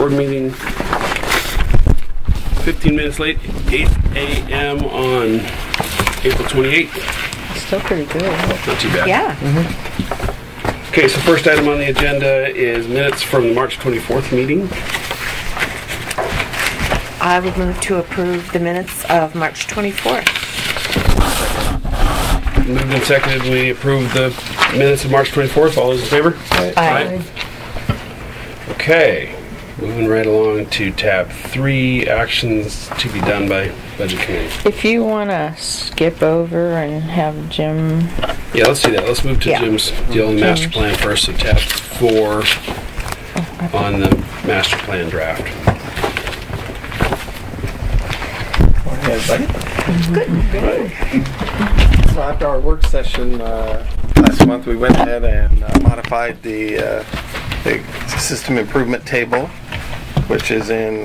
board meeting. 15 minutes late, 8 a.m. on April 28th. Still pretty good. Not too bad. Yeah. Mm-hmm. Okay, so first item on the agenda is minutes from the March 24th meeting. I would move to approve the minutes of March 24th. Moved and seconded, we approve the minutes of March 24th. All those in favor? Aye. Okay, moving right along to tab 3, actions to be done by Budget Committee. If you want to skip over and have Jim... Yeah, let's do that. Let's move to Jim's deal in the master plan first. So tab 4 on the master plan draft. Morning, everybody. Good. So after our work session last month, we went ahead and modified the system improvement table, which is in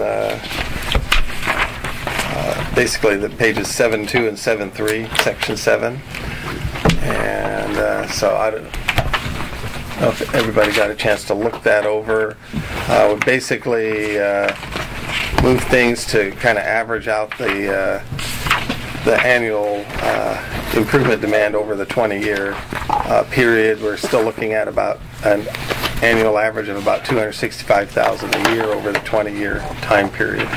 basically the pages 7.2 and 7.3, section 7. And so I don't know if everybody got a chance to look that over. We basically move things to kind of average out the annual improvement demand over the 20-year period. We're still looking at about an annual average of about $265,000 a year over the 20-year time period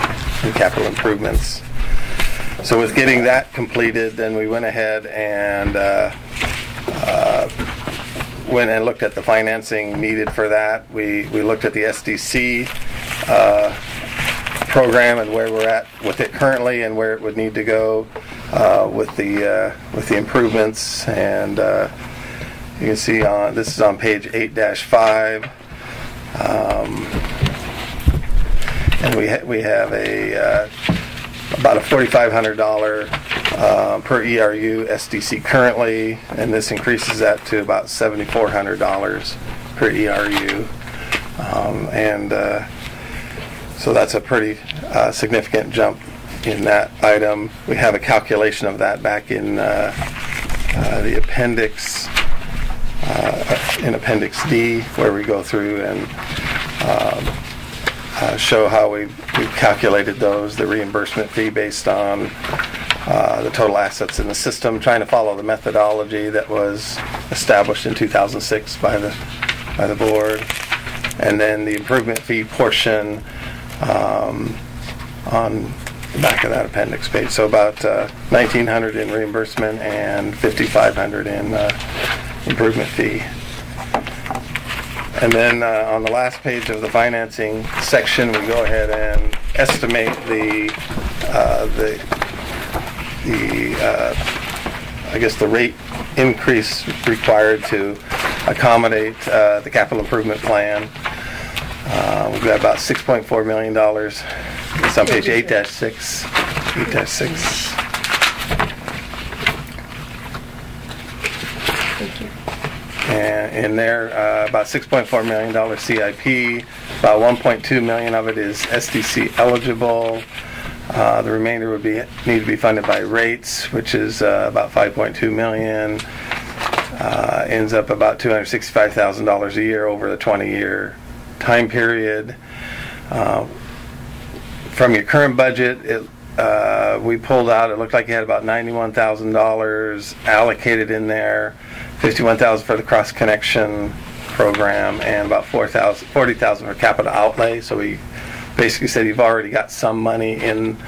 in capital improvements. So with getting that completed, then we went ahead and went and looked at the financing needed for that. We looked at the SDC program and where we're at with it currently and where it would need to go with the improvements. And you can see this is on page 8-5, and we have about a $4,500 per ERU SDC currently, and this increases that to about $7,400 per ERU, and so that's a pretty significant jump in that item. We have a calculation of that back in the appendix, in Appendix D, where we go through and show how we've calculated those, the reimbursement fee based on the total assets in the system, trying to follow the methodology that was established in 2006 by the board, and then the improvement fee portion on the back of that appendix page. So about $1,900 in reimbursement and $5,500 in improvement fee. And then on the last page of the financing section, we go ahead and estimate the rate increase required to accommodate the capital improvement plan. We've got about $6.4 million. It's on page 8-6. 8-6. Thank you. And in there, about $6.4 million CIP. About $1.2 million of it is SDC eligible. The remainder would need to be funded by rates, which is about $5.2 million. Ends up about $265,000 a year over the 20-year time period. From your current budget, we pulled out, it looked like you had about $91,000 allocated in there, $51,000 for the cross connection program, and about $40,000 for capital outlay. So we basically said you've already got some money in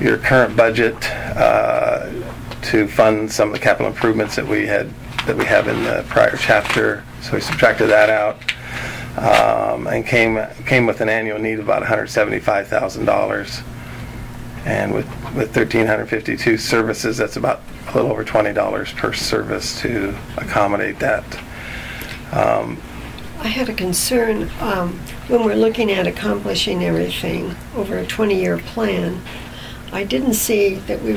your current budget to fund some of the capital improvements that we have in the prior chapter. So we subtracted that out and came with an annual need of about $175,000. And with 1,352 services, that's about a little over $20 per service to accommodate that. I had a concern when we're looking at accomplishing everything over a 20-year plan. I didn't see that we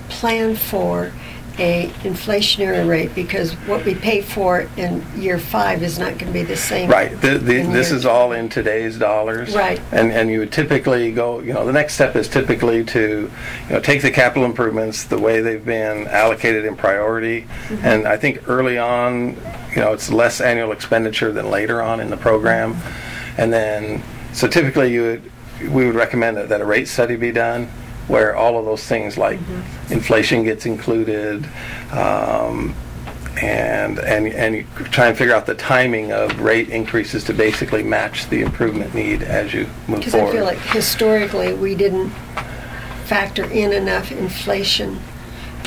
planned for a inflationary rate, because what we pay for in year 5 is not going to be the same. Right. This is all in today's dollars. Right. And you would typically go, the next step is typically to, take the capital improvements the way they've been allocated in priority. Mm-hmm. And I think early on, it's less annual expenditure than later on in the program. And then, so typically we would recommend that a rate study be done where all of those things like inflation gets included, and you try and figure out the timing of rate increases to basically match the improvement need as you move forward. Because I feel like historically we didn't factor in enough inflation,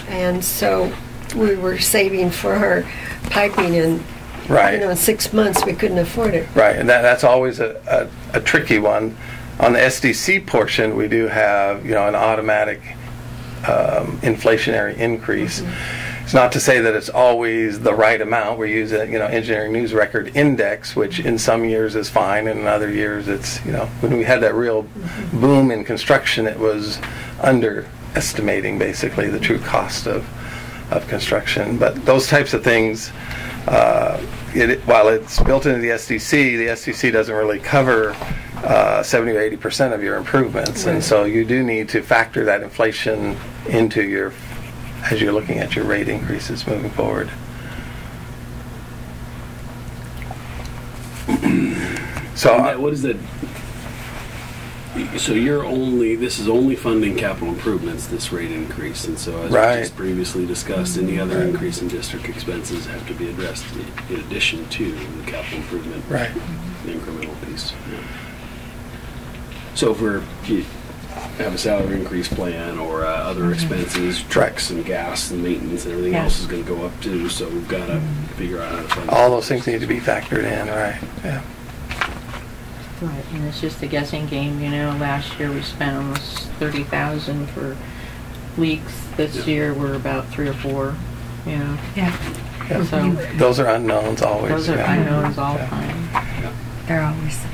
and so we were saving for our piping, and right. in 6 months we couldn't afford it. Right, and that's always a tricky one. On the SDC portion, we do have an automatic inflationary increase. It's not to say that it's always the right amount. We use a engineering news record index, which in some years is fine, and in other years it's when we had that real boom in construction, it was underestimating basically the true cost of construction. But those types of things, while it's built into the SDC doesn't really cover 70 or 80% of your improvements, and so you do need to factor that inflation into as you're looking at your rate increases moving forward. So what is that? So this is only funding capital improvements, this rate increase, and so as we just previously discussed, any other increase in district expenses have to be addressed in addition to the capital improvement incremental piece. Yeah. So if you have a salary increase plan or other expenses, trucks and gas and maintenance and everything else is going to go up too, so we've got to figure out how to fund all those things need to be factored in, right? Yeah. Right, and it's just a guessing game, last year we spent almost $30,000 for leaks. This year we're about 3 or 4, Yeah. So those are unknowns always. Those are unknowns all the time. Yeah. They're always surprises.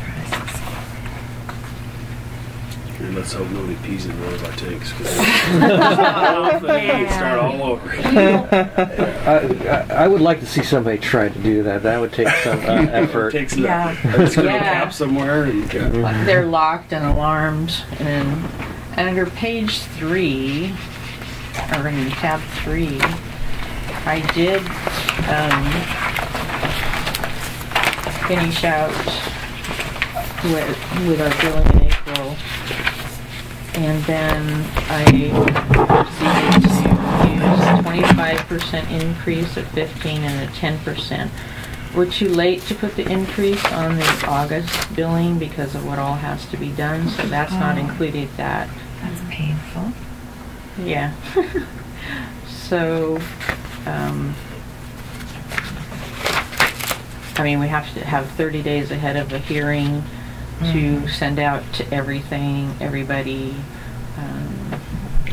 And let's hope nobody pees in one of our tanks. Start all over. I would like to see somebody try to do that. That would take some effort. Takes It's going to cap somewhere. And, They're locked and alarmed. And under page 3, or in tab 3, I did finish out with our billing in April. And then I proceeded to use 25% increase, a 15, and a 10%. We're too late to put the increase on the August billing because of what all has to be done, so that's not included that. That's painful. Yeah. So, we have to have 30 days ahead of the hearing to send out to everybody.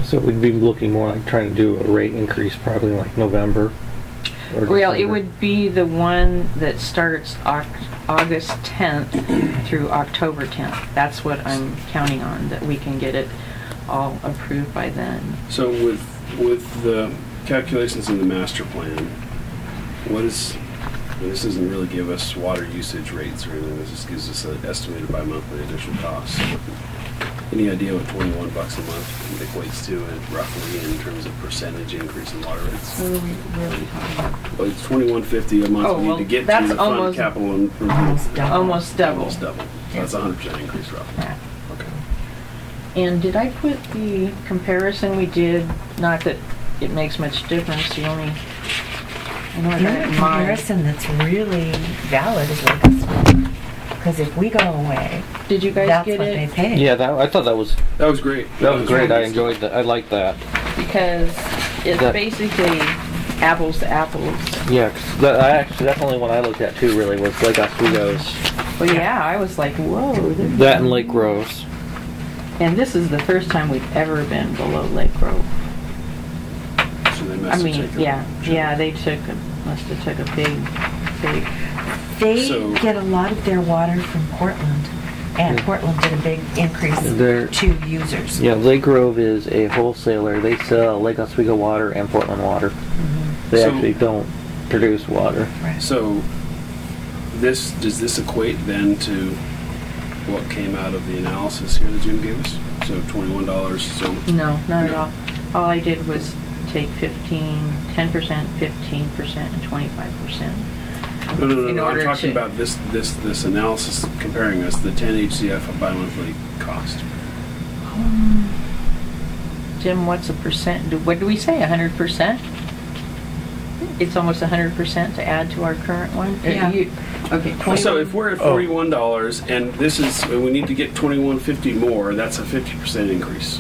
So we'd be looking more like trying to do a rate increase probably like November. Well, it would be the one that starts August 10th through October 10th. That's what I'm counting on, that we can get it all approved by then. So with the calculations in the master plan, this doesn't really give us water usage rates or anything. This just gives us an estimated bi-monthly additional cost. Any idea what $21 a month equates to roughly in terms of percentage increase in water rates? What are we really talking about? Well, it's $21.50 a month we need to get to the fund capital improvement. Almost double. Almost double. So that's a 100% increase roughly. Yeah. Okay. And did I put the comparison we did? Not that it makes much difference. The only The only comparison that's really valid is like this one. Because if we go away, did you guys that's get what it? they pay. Yeah, I thought that was great. That was great. I enjoyed that. I liked that. Because it's basically apples to apples. Yeah, that's the only one I looked at too. Really was Lake Oswego's. Well, yeah, I was like, whoa. That and Lake Grove's. And this is the first time we've ever been below Lake Grove. So they must have taken they must have took a big. They get a lot of their water from Portland, and Portland did a big increase to users. Yeah, Lake Grove is a wholesaler. They sell Lake Oswego water and Portland water. They actually don't produce water. Right. So does this equate then to what came out of the analysis here that Jim gave us? So $21. So No, not at all. All I did was take 10%, 15%, and 25%. No. I'm talking about this analysis comparing us the 10 HCF bi-monthly cost. Jim, what's a percent? What do we say? 100%? It's almost 100% to add to our current one. Yeah. Okay. So if we're at $41 and this is we need to get $21.50 more, that's a 50% increase.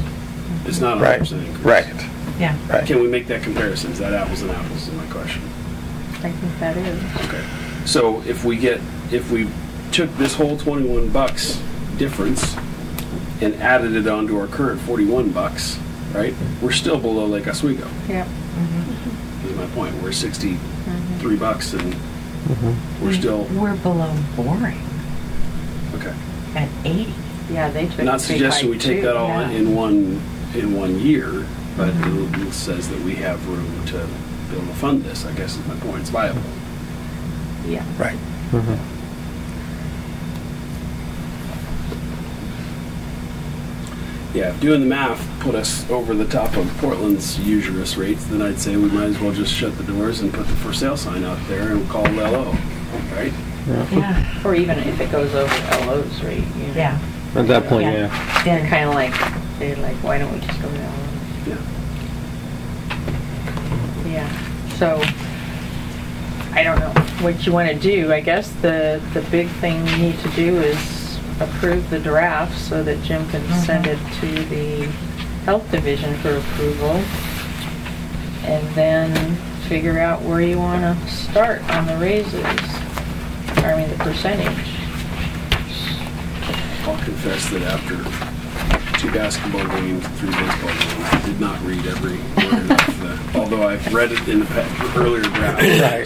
It's not a 100% increase. Right. Yeah. Right. Can we make that comparison? Is that apples and apples? Is my question. I think that is. Okay. So if we took this whole $21 difference and added it onto our current $41, right? We're still below Lake Oswego. Yeah. Is my point. We're $63 and we're still. We're below boring Okay. at 80. Yeah, they took. Not suggesting we take that all in one year, but it says that we have room to be able to fund this. I guess is my point. It's viable. Yeah. Right. Yeah, if doing the math put us over the top of Portland's usurious rates, then I'd say we might as well just shut the doors and put the for sale sign out there and call it LO, right? Yeah. Or even if it goes over LO's rate. You know. Yeah. At that point, They're kind of like, why don't we just go to LO? Yeah. Yeah. So, I don't know what you want to do. I guess the big thing we need to do is approve the draft so that Jim can send it to the health division for approval, and then figure out where you want to start on the raises. I mean, the percentage. I'll confess that after 2 basketball games, 3 baseball games, I did not read every word of the, although I've read it in the earlier draft.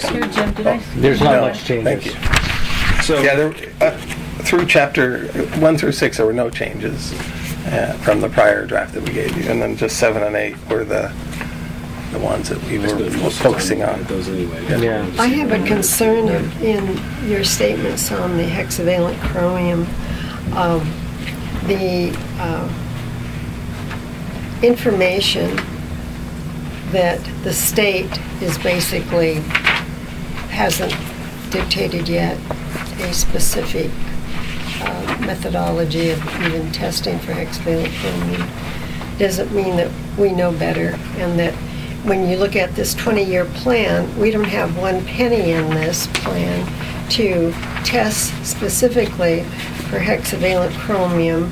Here, Jim, did I? there's not much changes. Thank you. So through chapter 1 through 6, there were no changes from the prior draft that we gave you, and then just 7 and 8 were the ones that we were focusing on. Those anyway. Yeah. I have a concern in your statements on the hexavalent chromium. The information that the state is basically hasn't dictated yet a specific methodology of even testing for hexavalent chromium doesn't mean that we know better, and that when you look at this 20-year plan, we don't have 1 penny in this plan to test specifically for hexavalent chromium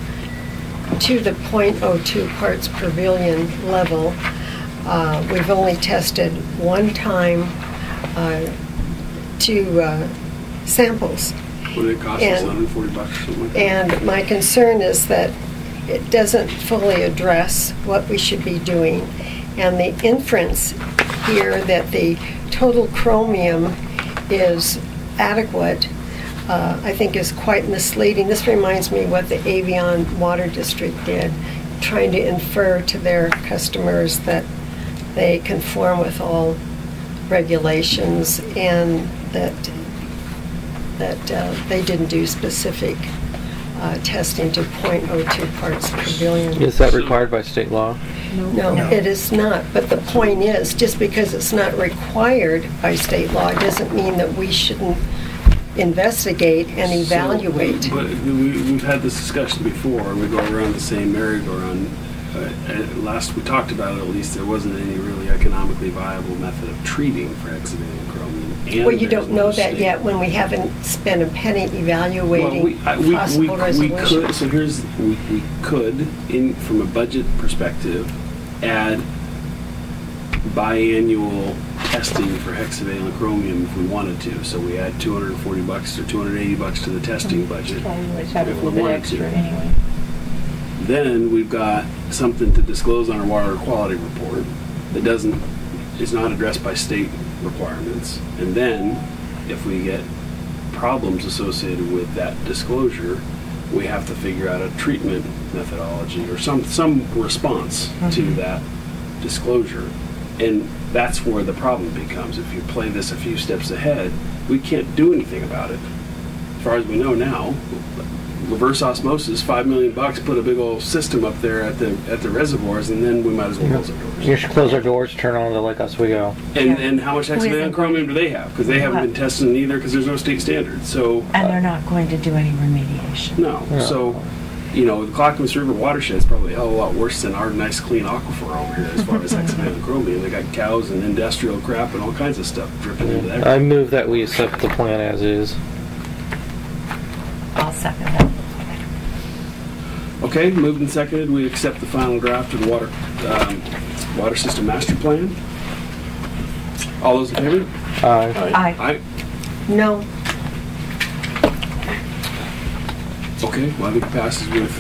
to the 0.02 parts per billion level. We've only tested 1 time 2 samples. What did it cost us? $140 or something like that? And my concern is that it doesn't fully address what we should be doing. And the inference here that the total chromium is adequate, I think is quite misleading. This reminds me what the Avion Water District did, trying to infer to their customers that they conform with all regulations and that they didn't do specific testing to 0.02 parts per billion. Is that required by state law? No, it is not. But the point is, just because it's not required by state law doesn't mean that we shouldn't investigate and evaluate. So, but we've had this discussion before. We go around the same merry-go-round. Last we talked about it, at least there wasn't any really economically viable method of treating for hexavalent chromium. Well, you don't know that yet when we haven't spent a penny evaluating possible resolution. We could, from a budget perspective, add biannual testing for hexavalent chromium if we wanted to. So we add $240 or $280 to the testing budget if we wanted to. Anyway. Then we've got something to disclose on our water quality report that is not addressed by state requirements. And then if we get problems associated with that disclosure, we have to figure out a treatment methodology or some response to that disclosure. And that's where the problem becomes. If you play this a few steps ahead, we can't do anything about it far as we know now, reverse osmosis, $5 million, put a big old system up there at the reservoirs, and then we might as well close our doors. You should close our doors, turn on the Lake Oswego. And how much hexavalent chromium do they have? Because they haven't been tested either, because there's no state standard. So and they're not going to do any remediation. No. So, you know, the Clackamas River watershed is probably a hell of a lot worse than our nice clean aquifer over here as far as hexavalent chromium. They got cows and industrial crap and all kinds of stuff dripping into that. I move that we accept the plan as is. I'll second that. Okay, moved and seconded. We accept the final draft of the water system master plan. All those in favor? Aye. Aye. No. Okay, well, I think it passes with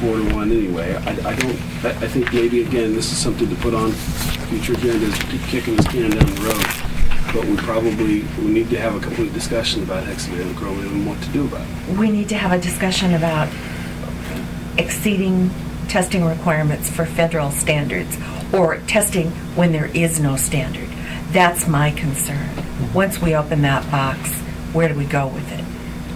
4-1 anyway. I think maybe, again, this is something to put on future agendas, to keep kicking this can down the road. But we need to have a complete discussion about hexavalent chromium and what to do about it. We need to have a discussion about exceeding testing requirements for federal standards or testing when there is no standard. That's my concern. Once we open that box, where do we go with it?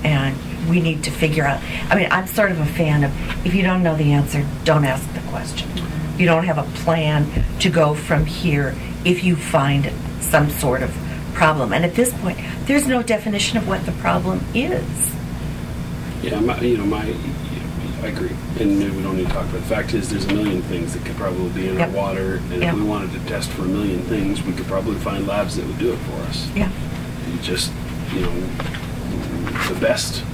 And we need to figure out, I mean, I'm sort of a fan of, if you don't know the answer, don't ask the question. You don't have a plan to go from here if you find some sort of problem. And at this point, there's no definition of what the problem is. Yeah, I agree. And maybe we don't need to talk about it. The fact is, there's a million things that could probably be in our water. And if we wanted to test for a million things, we could probably find labs that would do it for us. Yeah. Just, the best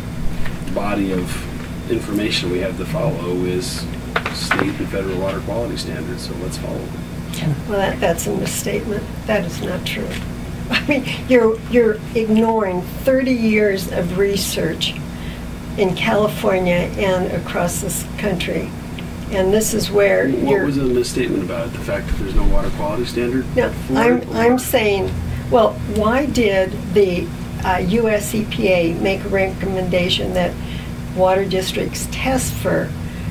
body of information we have to follow is state and federal water quality standards, so let's follow them. Well, that's a misstatement. That is not true. I mean, you're ignoring 30 years of research in California and across this country, and this is where What was the misstatement about it? The fact that there's no water quality standard? No, I'm saying, well, why did the U.S. EPA make a recommendation that water districts test for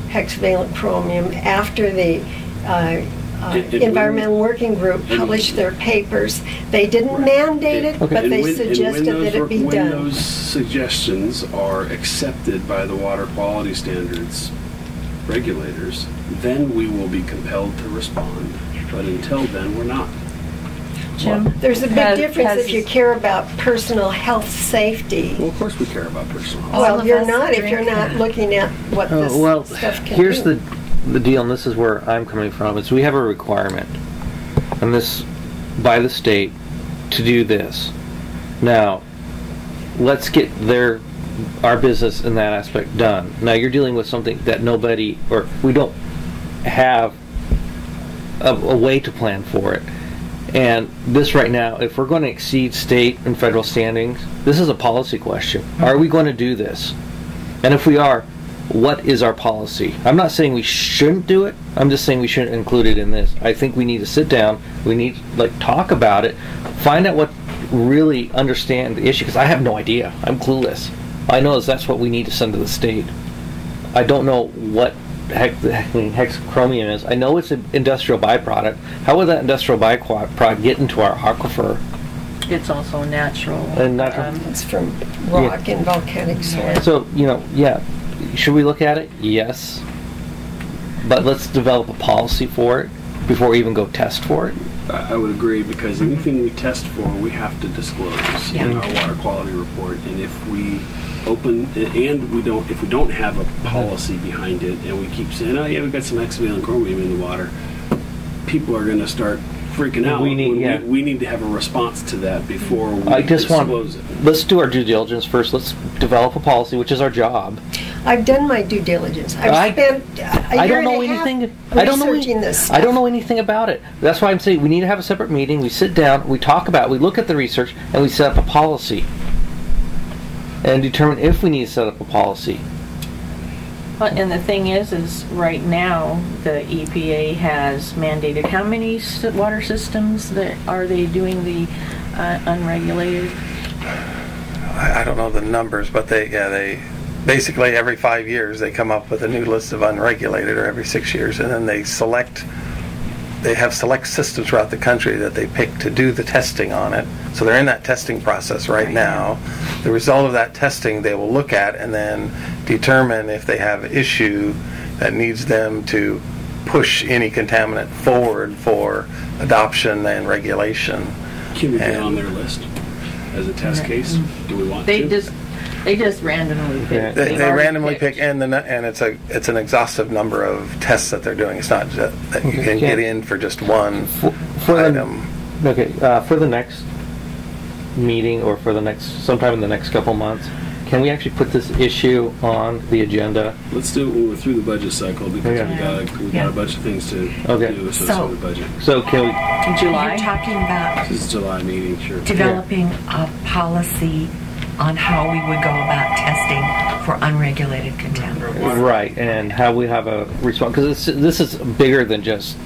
hexavalent chromium after the Environmental Working Group published their papers? They didn't mandate it, but they suggested that it be done. When those suggestions are accepted by the water quality standards regulators, then we will be compelled to respond. But until then, we're not. Jim, there's a big difference if you care about personal health safety. Well, of course we care about personal health. Well, you're not if you're not looking at what this stuff can here's do. the deal, and this is where I'm coming from, is we have a requirement, and this, by the state, to do this. Now, let's get our business in that aspect done. Now, you're dealing with something that we don't have a way to plan for it. And this right now, if we're going to exceed state and federal standings, this is a policy question. Are we going to do this? And if we are, what is our policy? I'm not saying we shouldn't do it. I'm just saying we shouldn't include it in this. I think we need to sit down. We need to talk about it. Find out what really understand the issue, because I have no idea. I'm clueless. I know that's what we need to send to the state. I don't know what hexachromium is. I know it's an industrial byproduct. How would that industrial byproduct get into our aquifer? It's also natural. It's from rock and volcanic soil. So, should we look at it? Yes. But let's develop a policy for it before we even go test for it. I would agree, because anything we test for, we have to disclose in our water quality report. And if we if we don't have a policy behind it, and we keep saying, oh yeah, we've got some hexavalent chromium in the water, people are going to start freaking out. We need to have a response to that before we disclose it. Let's do our due diligence first. Let's develop a policy, which is our job. I've done my due diligence. I've spent a year and a half researching this stuff. I don't know anything about it. That's why I'm saying we need to have a separate meeting. We sit down, we talk about it, we look at the research, and we set up a policy. And determine if we need to set up a policy. Well, and the thing is right now the EPA has mandated how many water systems that are they doing the unregulated? I don't know the numbers, but they basically every 5 years they come up with a new list of unregulated, or every 6 years, and then they have select systems throughout the country that they pick to do the testing on it, So they're in that testing process right now. The result of that testing they will look at and then determine if they have an issue that needs them to push any contaminant forward for adoption and regulation. Can we get on their list as a test case? Do we want to? They just randomly pick. They randomly pick, and it's an exhaustive number of tests that they're doing. It's not just that you can get in for just one item. For the next meeting or for the next sometime in the next couple months, can we actually put this issue on the agenda? Let's do it when we're through the budget cycle because we got a bunch of things to do associated with the budget. So can we? In July? You're talking about This is July meeting, sure. developing a policy on how we would go about testing for unregulated contaminants. Right, and how we have a response, because this is bigger than just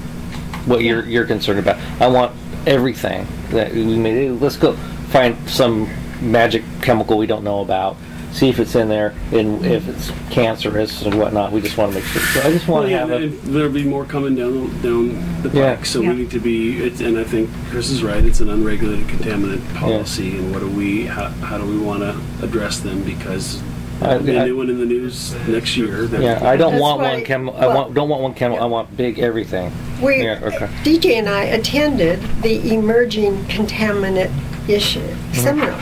what you're concerned about. I want everything that we made. Let's go find some magic chemical we don't know about, see if it's in there, and if it's cancerous and whatnot. We just want to make sure. So I just want to have there'll be more coming down the pike, so we need to be. And I think Chris is right. It's an unregulated contaminant policy, and how do we want to address them? Because there'll be a new one in the news next year. I don't want one chemical. Don't want one chemical. I want big everything. DJ and I attended the emerging contaminant issue seminar.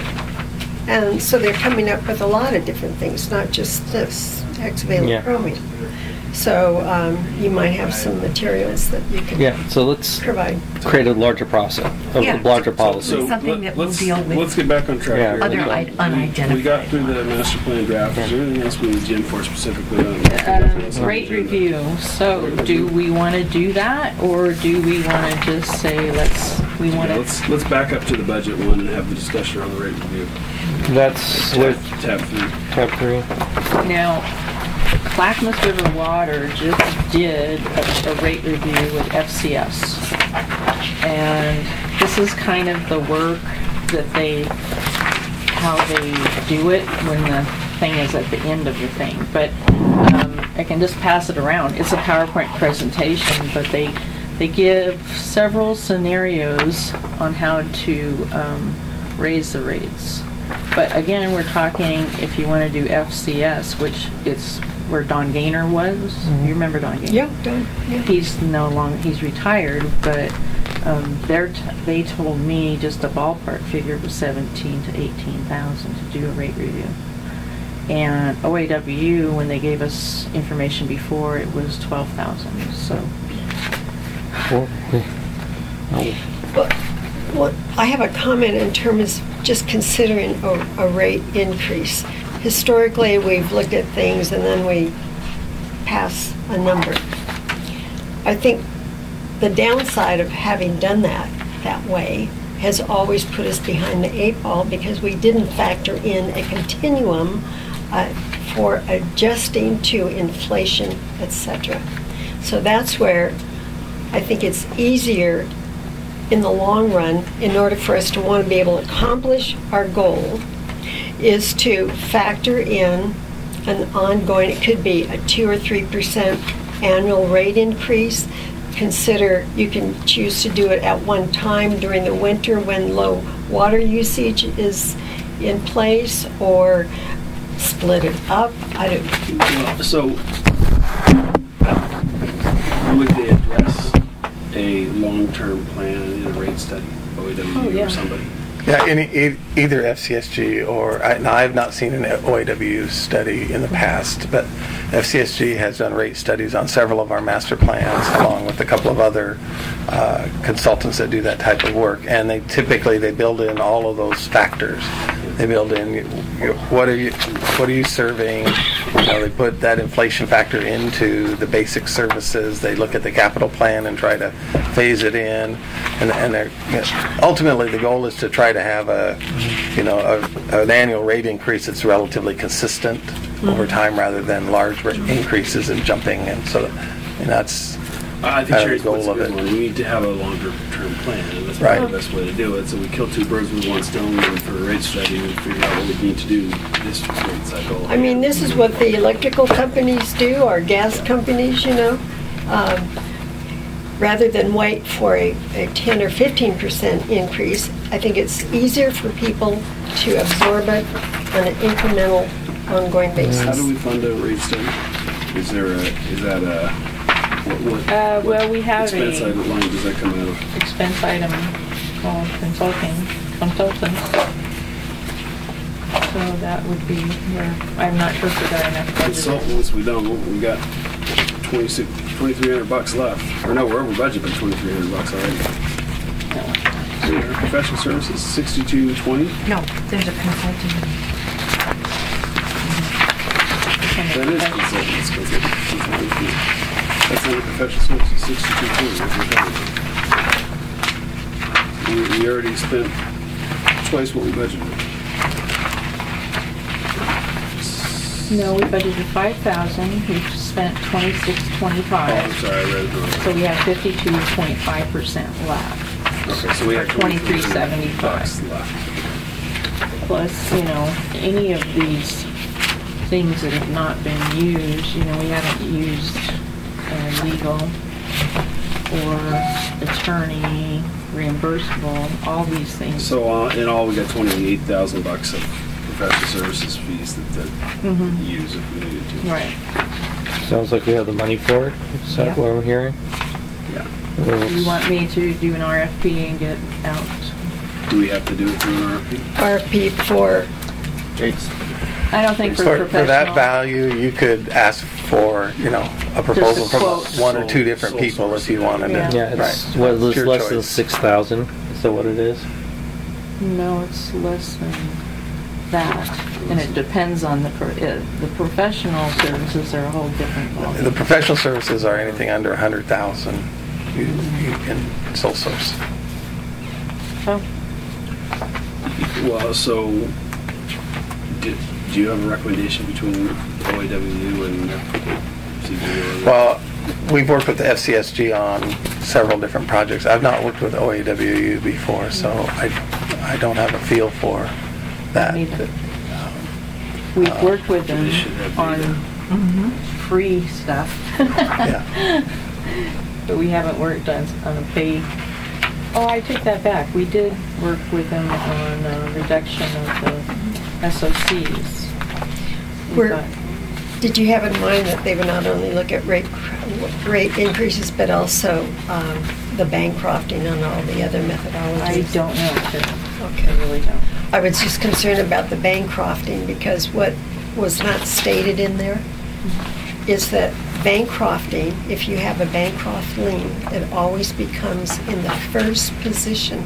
And so they're coming up with a lot of different things, not just this hexavalent chromium. So you might have some materials that you can so let's provide. Create a larger process, a larger policy. So something that will deal with let's get back on track here. Other unidentified. We got through the master plan draft. Is there anything else we need Jim for specifically? Rate review. So do we want to do that, or do we want to just say let's let's back up to the budget one and have the discussion on the rate review. That's tab 3. Tab 3. Now, Clackamas River Water just did a rate review with FCS, and this is kind of the work that how they do it when the thing is at the end of the thing. But I can just pass it around. It's a PowerPoint presentation, but they give several scenarios on how to raise the rates. But again, we're talking if you want to do FCS, which it's where Don Gaynor was. You remember Don Gaynor? Yeah, Don. Yeah. He's no longer, he's retired, but they told me just a ballpark figure was $17,000 to $18,000 to do a rate review. And OAW, when they gave us information before, it was $12,000. So. Well, I have a comment in terms of just considering a rate increase. Historically, we've looked at things and then we pass a number. I think the downside of having done that way has always put us behind the 8 ball because we didn't factor in a continuum for adjusting to inflation, etc. So that's where I think it's easier in the long run, in order for us to want to be able to accomplish our goal, is to factor in an ongoing, it could be a 2 or 3% annual rate increase. Consider you can choose to do it at one time during the winter when low water usage is in place, or split it up. I don't know. So, would they address a long-term plan in a rate study, OAW or somebody? Yeah, either FCSG or now I've not seen an OAW study in the past, but FCSG has done rate studies on several of our master plans, along with a couple of other consultants that do that type of work, and they typically build in all of those factors. They build in what are you serving. They put that inflation factor into the basic services. They look at the capital plan and try to phase it in, and they're, ultimately the goal is to try to have an annual rate increase that's relatively consistent over time, rather than large increases and jumping. And so, that's I think Sherry's the goal of it. We need to have a longer-term plan, and that's probably the best way to do it. So we kill 2 birds with one stone, and for a rate study, we figure out what we need to do this rate cycle. I mean, this is what the electrical companies do, or gas companies, rather than wait for a 10 or 15% increase, I think it's easier for people to absorb it on an incremental, ongoing basis. How do we fund a rate study? Is that a, what well, we have expense a item line does that come out of? expense item called consultants. So that would be where, I'm not sure if we got enough budget. Consultants, we don't. We got $2,300 left. Or no, we're over budget by $2,300 already. Professional services, $62.20. No, there's a consulting. That is consultants. That's under professional services, $62.20. We already spent twice what we budgeted. No, we budgeted 5,000. We've spent 26.25. Oh, I'm sorry, I read it wrong. So we have 52.5% left. Okay, so we have $23.75 left. Plus, any of these things that have not been used, we haven't used legal or attorney, reimbursable, all these things. So in all, we got $28,000 of professional services fees that use if we needed to. Right. Sounds like we have the money for it. Is that what I'm hearing? Yeah. You want me to do an RFP and get out? Do we have to do it through an RFP? RFP for, I don't think for For professional. that value, you could ask for, a proposal from quote. one or two different Sole people if you source. wanted Yeah. it. Yeah, it's Right. what, it's Your less than choice. 6,000. Is that what it is? No, it's less than that. And it depends on the professional services are a whole different The ballgame. professional services are anything under 100,000. You can sole source. Oh, Well, so do you have a recommendation between OAWU and CBU? Well, we've worked with the FCSG on several different projects. I've not worked with OAWU before, so I don't have a feel for that. neither. We've worked with them They should have on data. free stuff. Yeah. But we haven't worked on a pay. Oh, I take that back. We did work with them on reduction of the SOCs. did you have in mind that they would not only look at rate increases, but also the Bancrofting and all the other methodologies? I don't know. Okay. I really don't. I was just concerned about the Bancrofting because what was not stated in there is that Bancrofting, if you have a Bancroft lien, it always becomes in the first position.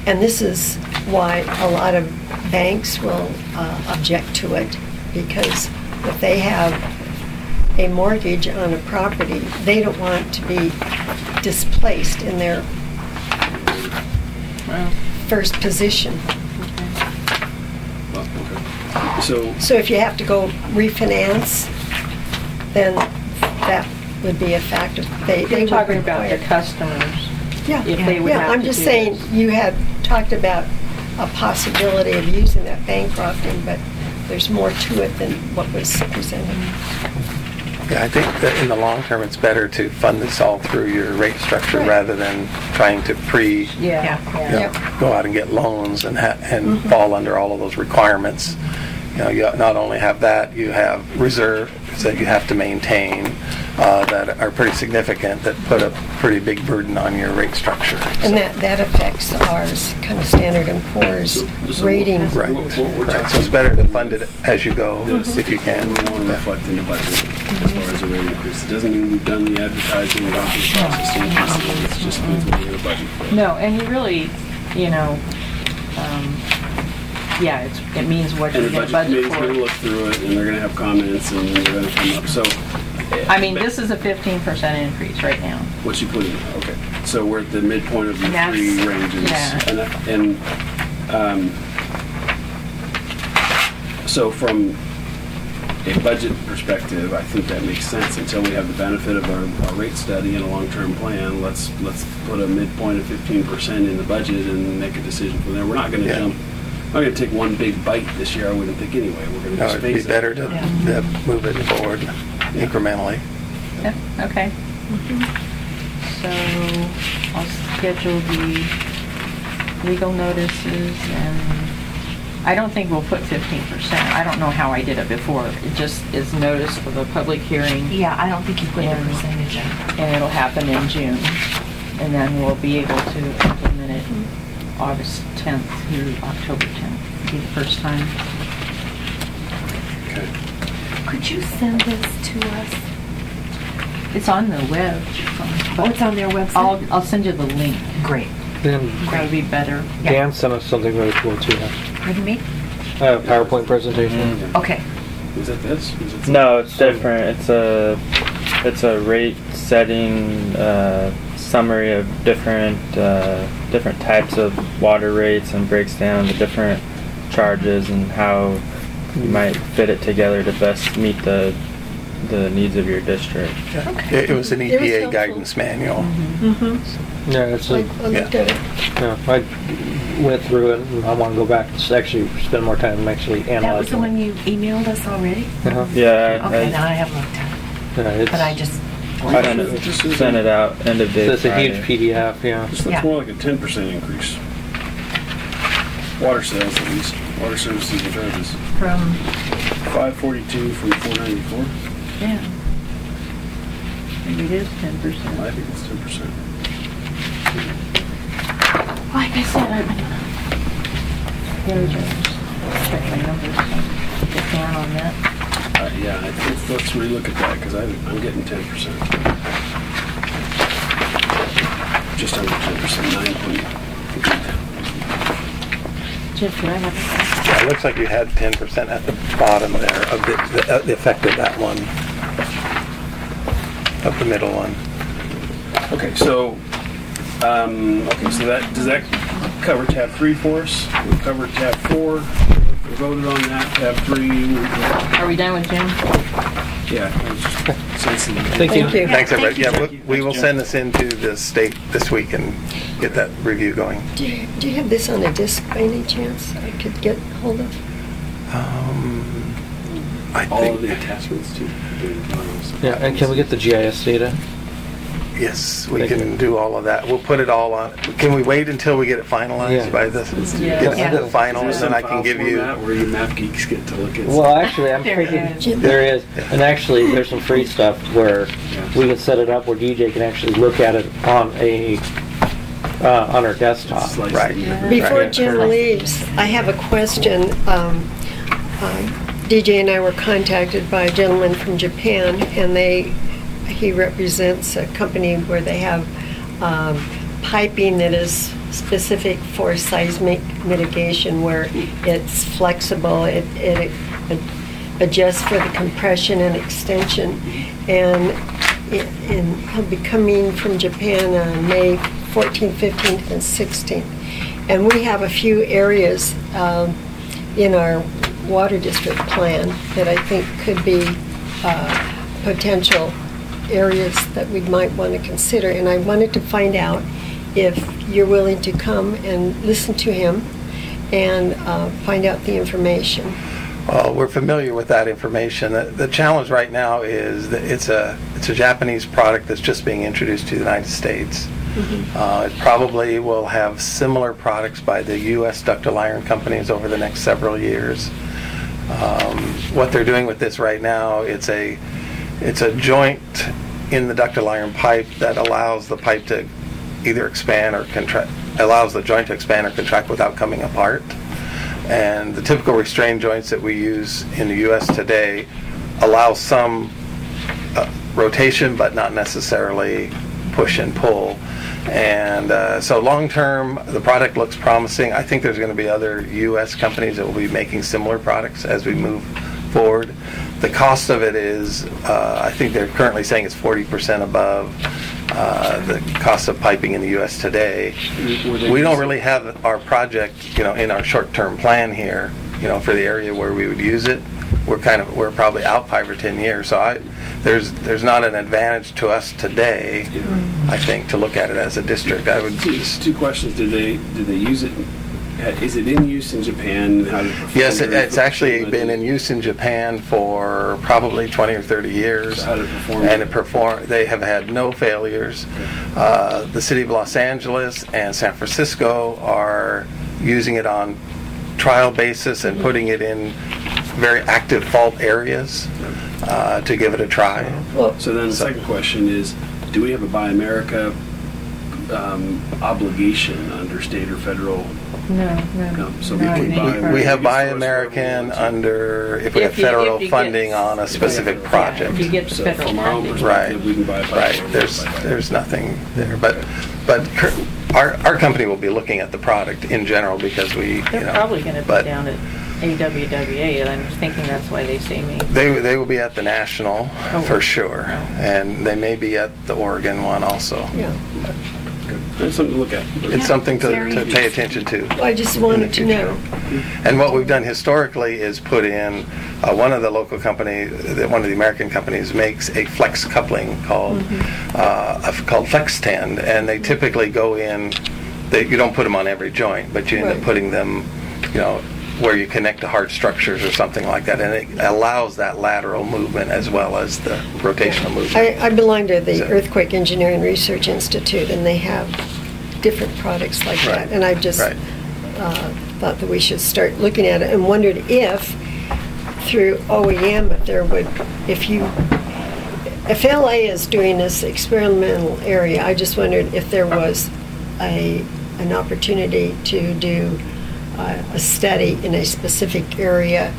And this is why a lot of banks will object to it, because if they have a mortgage on a property, they don't want to be displaced in their Well, first position. Well, okay. So if you have to go refinance, then that would be a factor. They you're would talking about the require- customers. Yeah, if they would have I'm to just do saying, this. you had talked about a possibility of using that Bancrofting, but there's more to it than what was presented. Yeah, I think that in the long term, it's better to fund this all through your rate structure Right. rather than trying to Yeah. Yep. go out and get loans and fall under all of those requirements. You not only have that, you have reserves that you have to maintain that are pretty significant, that put a pretty big burden on your rate structure. And that affects ours, kind of Standard & Poor's So- rating. Right, What we're right. talking So it's better to fund it as you go, if you can. We want to reflect in the budget as far as the rate increase. It doesn't mean we've done the advertising, gone through the process to increase it. It's just means we're in the budget for it. No, and you really, it means what And you're the going to budget budget committee's going to for. look through it, and they're going to have comments, and they're going to come up. So, I mean, this is a 15% increase right now. what you put in, okay. So we're at the midpoint of your And that's- three ranges. yeah. So from a budget perspective, I think that makes sense. Until we have the benefit of our rate study and a long-term plan, let's put a midpoint of 15% in the budget and make a decision from there. We're not going to Yeah. jump. I'm not going to take one big bite this year. I wouldn't think anyway. We're going to No, just it'd be phase it. better to move it forward incrementally. Yeah, okay. So I'll schedule the legal notices, and I don't think we'll put 15%. I don't know how I did it before. It just is notice for the public hearing. Yeah, I don't think you put a percentage in. And it'll happen in June. And then we'll be able to implement it August 10th through October 10th. Be the first time. Okay. Could you send this to us? It's on the web. Oh, it's on their website? I'll send you the link. Great. Then That would be better. Dan sent us something really cool too. Pardon me? A PowerPoint presentation. Okay. Is that this? Is it No, it's different. It's a rate setting summary of different types of water rates, and breaks down the different charges and how you might fit it together to best meet the needs of your district. Okay. It was an It was EPA helpful. guidance manual. Yeah, it's I a, looked at it. yeah, I went through it and I want to go back and actually spend more time actually That was analyzing the one it. you emailed us already? Uh-huh. Yeah, Okay, now I haven't looked at it. Yeah, it's, But I just... I don't know. Send it out end of day. it's a huge Friday. PDF, yeah. This looks Yeah. more like a 10% increase. Water sales, at least. Water services and charges. From... 542 from 494. Yeah. Maybe it is 10%. I think it's 10%. Like I said, I've been diligent. Check my numbers. Get down on that. Yeah, let's relook at that, because I'm getting 10%. Just under 10%, 9.8. Jeff, could I have Yeah, it looks like you had 10% at the bottom there of the effect of that one, of the middle one. Okay, so that does that cover tab 3 for us? We covered tab 4. We voted on that. Tab 3. Are we done with Jim? Yeah. I was just sensitive. Thank you. Thank you. Thanks, everybody. Thank Yeah, we will send this into the state this week and get that review going. Do you have this on a disc by any chance I could get hold of? I All of think, the attachments to Yeah, and can we get the GIS data? yes, we Thank can you. do all of that. We'll put it all on. Can we wait until we get it finalized Yeah. by this? Yeah. Get Yeah. the final, and then I can give you. where you map geeks get to look at. Well, actually, I'm There thinking is. there is, and actually, there's some free stuff where we can set it up where DJ can actually look at it on our desktop. Slice it. Right. Before Right. Jim leaves, I have a question. DJ and I were contacted by a gentleman from Japan, and he represents a company where they have piping that is specific for seismic mitigation, where it's flexible, it adjusts for the compression and extension, and he'll be coming from Japan on May 14th, 15th, and 16th. And we have a few areas in our water district plan that I think could be potential areas that we might want to consider. And I wanted to find out if you're willing to come and listen to him and find out the information. Well, we're familiar with that information. The challenge right now is that it's a Japanese product that's just being introduced to the United States. It probably will have similar products by the U.S. ductile iron companies over the next several years. What they're doing with this right now, it's a joint in the ductile iron pipe that allows the pipe to either expand or contract, allows the joint to expand or contract without coming apart. And the typical restrained joints that we use in the U.S. today allow some rotation, but not necessarily push and pull. And so long term, the product looks promising. I think there's going to be other U.S. companies that will be making similar products as we move forward. The cost of it is, I think they're currently saying it's 40% above the cost of piping in the U.S. today. We don't really have our project, in our short-term plan here, for the area where we would use it. We're probably out 5 or 10 years. So there's not an advantage to us today, I think, to look at it as a district. I would Two questions. Did they use it is it in use in Japan? How did it perform? Yes, it's actually been in use in Japan for probably 20 or 30 years. So how did it perform? They have had no failures. The city of Los Angeles and San Francisco are using it on trial basis and putting it in very active fault areas to give it a try. So then the second question is, do we have a Buy America obligation under state or federal? No. So we have Buy American under if we have federal funding on a specific project. If you get So federal from our own funding. perspective, we can buy Right. There's nothing there, but our company will be looking at the product in general because They're probably going to be down at AWWA, and I'm thinking that's why they see me. They will be at the national for sure, and they may be at the Oregon one also. Yeah. It's something to look at. It's something to pay attention to. I just wanted to know. And what we've done historically is put in one of the local companies, one of the American companies makes a flex coupling called Flex Tend, and they typically go in. You don't put them on every joint, but you end up putting them, where you connect to hard structures or something like that, and it allows that lateral movement as well as the rotational movement. I belong to the Earthquake Engineering Research Institute, and they have different products like that. And I just thought that we should start looking at it, and wondered if through OEM, if LA is doing this experimental area, I just wondered if there was an opportunity to do a study in a specific area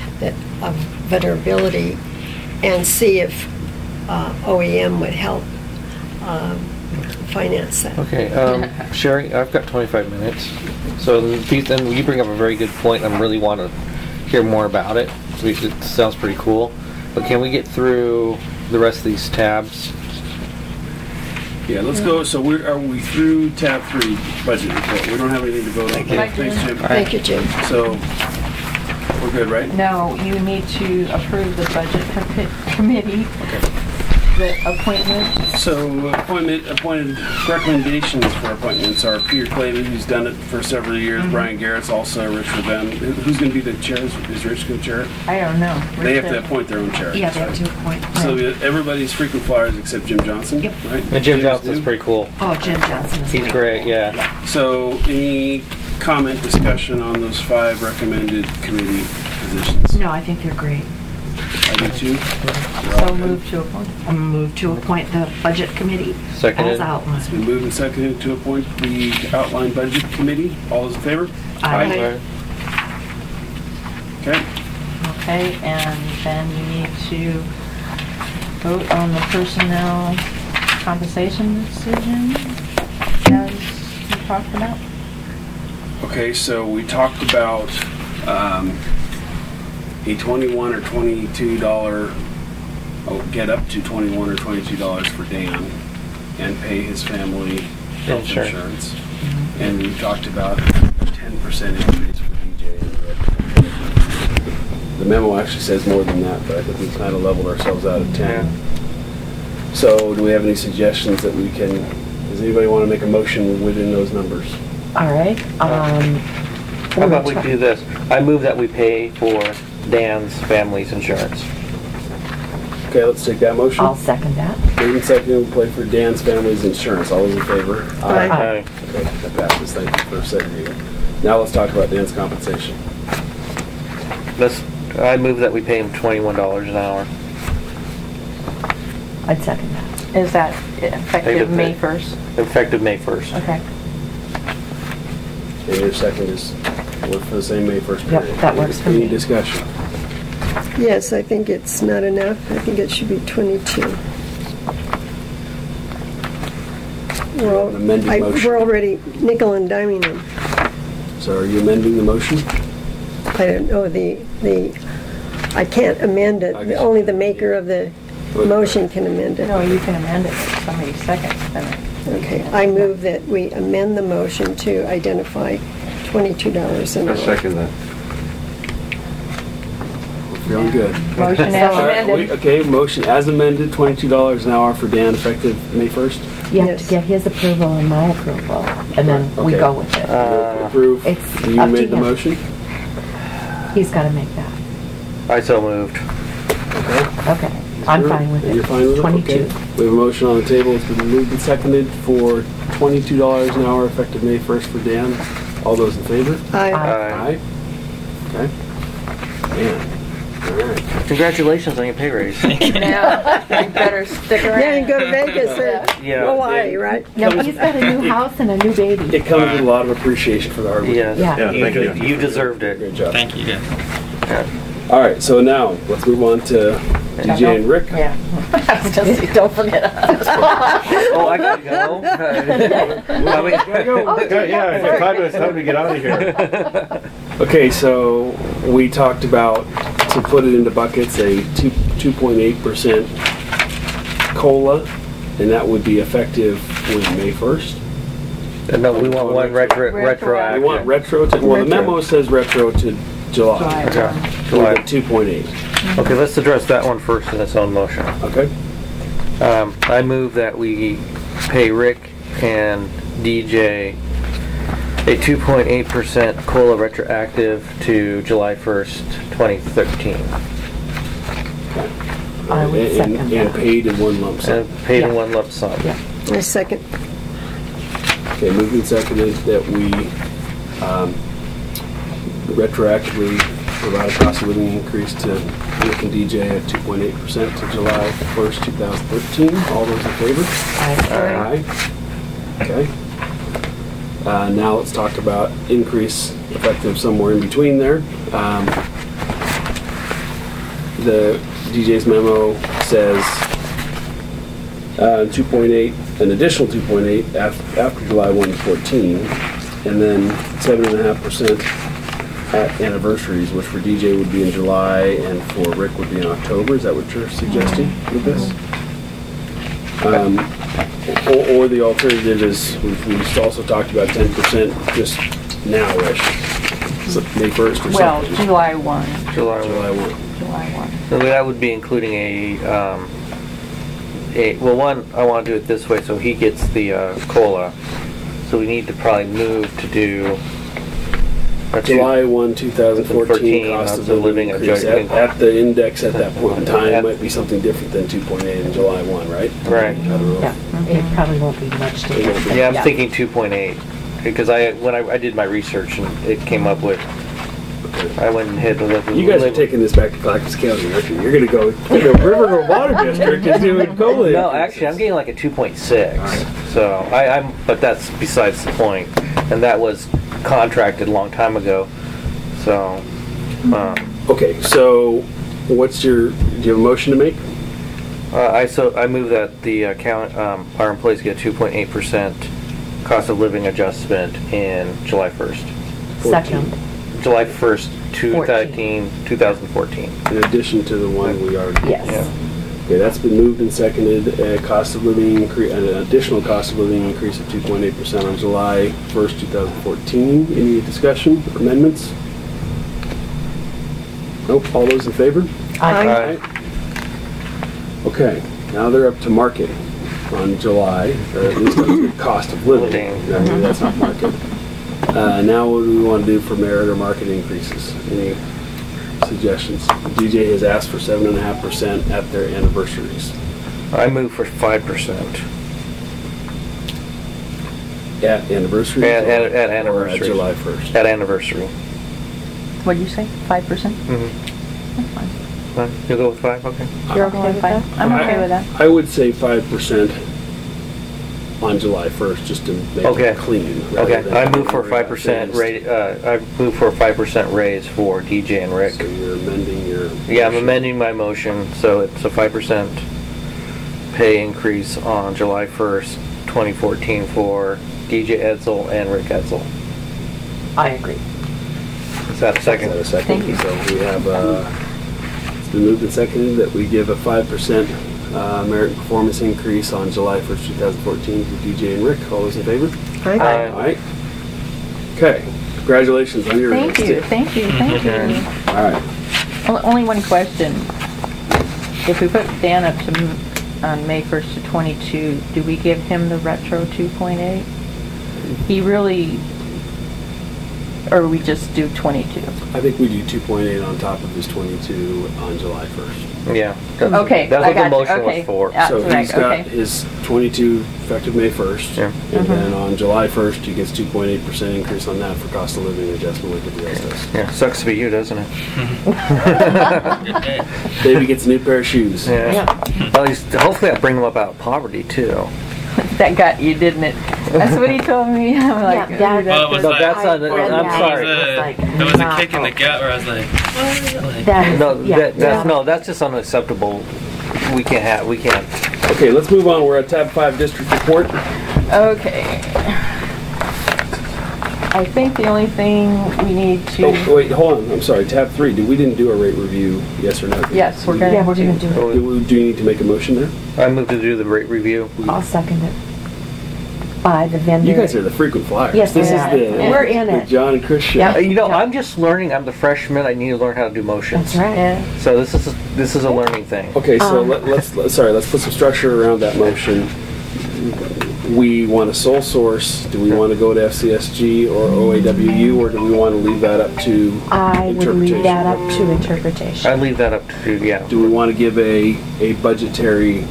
of vulnerability and see if OEM would help finance that. Okay, Sherry, I've got 25 minutes. So then you bring up a very good point. I really want to hear more about it. It sounds pretty cool. But can we get through the rest of these tabs? Yeah, let's go. So are we through tab 3, budget report? We don't have anything to vote on. Thanks, Jim. Thank you, Jim. So we're good, right? No, you need to approve the budget committee. Okay. The appointment. So appointed recommendations for appointments are Peter Clayton, who's done it for several years. Brian Garrett's also Rich Revem. Who's going to be the chair? Is Rich going to chair it? I don't know. They have to appoint their own chair. Yeah, they have to appoint. So everybody's frequent flyers except Jim Johnson, right? And Jim Johnson's pretty cool. Oh, Jim Johnson is He's great, yeah. So any comment, discussion on those 5 recommended committee positions? No, I think they're great. I do too. So move to appoint. Move to appoint the budget committee Seconded. as outlined. It's been moved and seconded to appoint the outline budget committee. All those in favor? Aye. Okay. Okay, and then you need to vote on the personnel compensation decision as you talked about. Okay, so we talked about a $21 or $22, get up to $21 or $22 for Dan and pay his family health insurance. And we talked about a 10% increase for DJ. The memo actually says more than that, but I think we've kind of leveled ourselves out at 10. So do we have any suggestions that we can, does anybody want to make a motion within those numbers? All right. How about we do this? I move that we pay for Dan's family's insurance. Okay, let's take that motion. I'll second that. Moving second, we play for Dan's family's insurance. All those in favor? Aye. Okay, that passes. Thank you for segregating. Now let's talk about Dan's compensation. I move that we pay him $21 an hour. I'd second that. Is that effective May 1st? Effective May 1st. Okay. And your second is work for the same May 1st period. Yep, that works for me. Any discussion? Yes, I think it's not enough. I think it should be 22. An amended motion. We're already nickel and diming them. So are you amending the motion? I don't know, I can't amend it. Only the maker of the motion can amend it. No, you can amend it if somebody seconds then. Okay, I move that we amend the motion to identify $22 an hour. I second that. Feeling good. Motion as amended. Okay, motion as amended, $22 an hour for Dan effective May 1st. You have Yes. to get his approval and my approval, and then we Okay. go with it. Approve. It's You up to made the him. motion? He's got to make that. I so moved. Okay. Okay, I'm fine with it. You're fine with it? 22. Okay. We have a motion on the table. It's been moved and seconded for $22 an hour effective May 1st for Dan. All those in favor? Aye. Aye. Okay. Man. All right. Congratulations on your pay raise. Yeah, you better stick around. Yeah, you go to Vegas or Yeah. Hawaii, right? Now, he's got a new house and a new baby. It comes with a lot of appreciation for the hard work. Yes. Yeah. Yeah, thank you. You deserved it. Great job. Thank you. All right, so now let's move on to DJ and Rick. Yeah. I was just say, don't forget us. Oh, I gotta go. Yeah, time to get out of here. Okay, so we talked about, to put it into buckets, a 2.8% COLA, and that would be effective with May 1st. No, we want one retroactive. We want retro to, well, the memo says retro to July. Okay. July July. 2.8. Okay, let's address that one first in its own motion. Okay? I move that we pay Rick and DJ a 2.8% COLA retroactive to July 1st, 2013. I would second and that. paid in one lump sum. And paid in Yeah. one lump sum. Yeah. I second. Okay, moved and seconded that we retroactively provide a cost of living increase to Rick and DJ at 2.8% to July 1st, 2013. All those in favor? Aye. Okay. Now let's talk about increase effective somewhere in between there. The DJ's memo says 2.8, an additional 2.8 after July 1 to 14, and then 7.5% at anniversaries, which for DJ would be in July and for Rick would be in October. Is that what you're suggesting with this? Or the alternative is, we also talked about 10% just now-ish, so May 1st or Well, something. July 1. July 1. July 1. July 1. So that would be including well, one, I want to do it this way, so he gets the COLA. So we need to probably move to do July 1, 2014 cost of living increase at the index at that point in time might be something different than 2.8 in July 1, right? Right. I don't know. Yeah, it probably won't be much different. Yeah, I'm thinking 2.8 because when I did my research and it came up with. I went and hit the. You guys are taking this back to Clackamas County, aren't you? You're going to go. The Rivergrove Water District is doing COLA. No, actually, I'm getting like a 2.6. Right. So but that's besides the point, and that was contracted a long time ago. So. Okay, so what's do you have a motion to make? I move that the our employees get 2.8% cost of living adjustment in July 1st. Second. July 1st, 2014. In addition to the one we already. Yes. Yeah. Okay, that's been moved and seconded. Cost of living increase, an additional cost of living increase of 2.8% on July 1st, 2014. Any discussion or amendments? Nope. All those in favor? Aye. Okay, now they're up to market on July, or at least up to cost of living. I mean, that's not market. Now what do we want to do for merit or market increases? Any suggestions? DJ has asked for 7.5% at their anniversaries. I move for 5%. At anniversary? At At anniversary. July 1st. At anniversary. What'd you say? 5%? Mm-hmm. That's fine. You'll go with 5? Okay. You're okay with that? I'm okay with that. I would say 5% on July 1st, just to make it clean. Okay. I move for 5% raise. I move for a 5% raise for DJ and Rick. So you're amending your. Yeah, I'm amending my motion, so it's a 5% pay increase on July 1st, 2014 for DJ Edsel and Rick Edsel. I agree. Is that a second? Is that a second? Thank you. So we have, it's been moved and seconded that we give a 5% merit and performance increase on July 1st, 2014 to DJ and Rick. All those in favor? Aye. All right. Okay. Congratulations on your Thank raise, you, too. thank you, thank you. All right. Only one question. If we put Dan up to on May 1st to 22, do we give him the retro 2.8? He really, or we just do 22? I think we do 2.8 on top of his 22 on July 1st. Yeah. Okay, That's I what the got you. motion Okay. was for. Yeah. So Right, he's got okay. his 22 effective May 1st. Yeah. And then on July 1st, he gets 2.8% increase on that for cost of living adjustment like everybody else does. Yeah, sucks to be you, doesn't it? Baby gets a new pair of shoes. Yeah. Well, hopefully I'll bring him up out of poverty too. That got you, didn't it? That's what he told me. I'm like, Yeah, that- ooh, Well, it was No, like, that's not. I read I'm that. sorry. It was a kick in the gut where I was like, what? That is, No, yeah, that's just unacceptable. We can't. Okay, let's move on. We're at tab 5, district report. Okay. I think the only thing we need to. Oh, wait, hold on. I'm sorry. Tab 3. We didn't do a rate review, yes or no? Yes, we're Yeah, going we're going to. to do it. Do you need to make a motion there? I move to do the rate review. I'll second it. By the vendor. You guys are the frequent flyers. Yes, this we is are. the We're in the it. John and Chris show. Yep. I'm just learning. I'm the freshman. I need to learn how to do motions. That's right. Yeah. So this is a learning thing. Okay, so let's put some structure around that motion. We want a sole source. Do we want to go to FCSG or OAWU, or do we want to leave that up to I would interpretation? leave that up to interpretation. I leave that up to yeah. Do we want to give a budgetary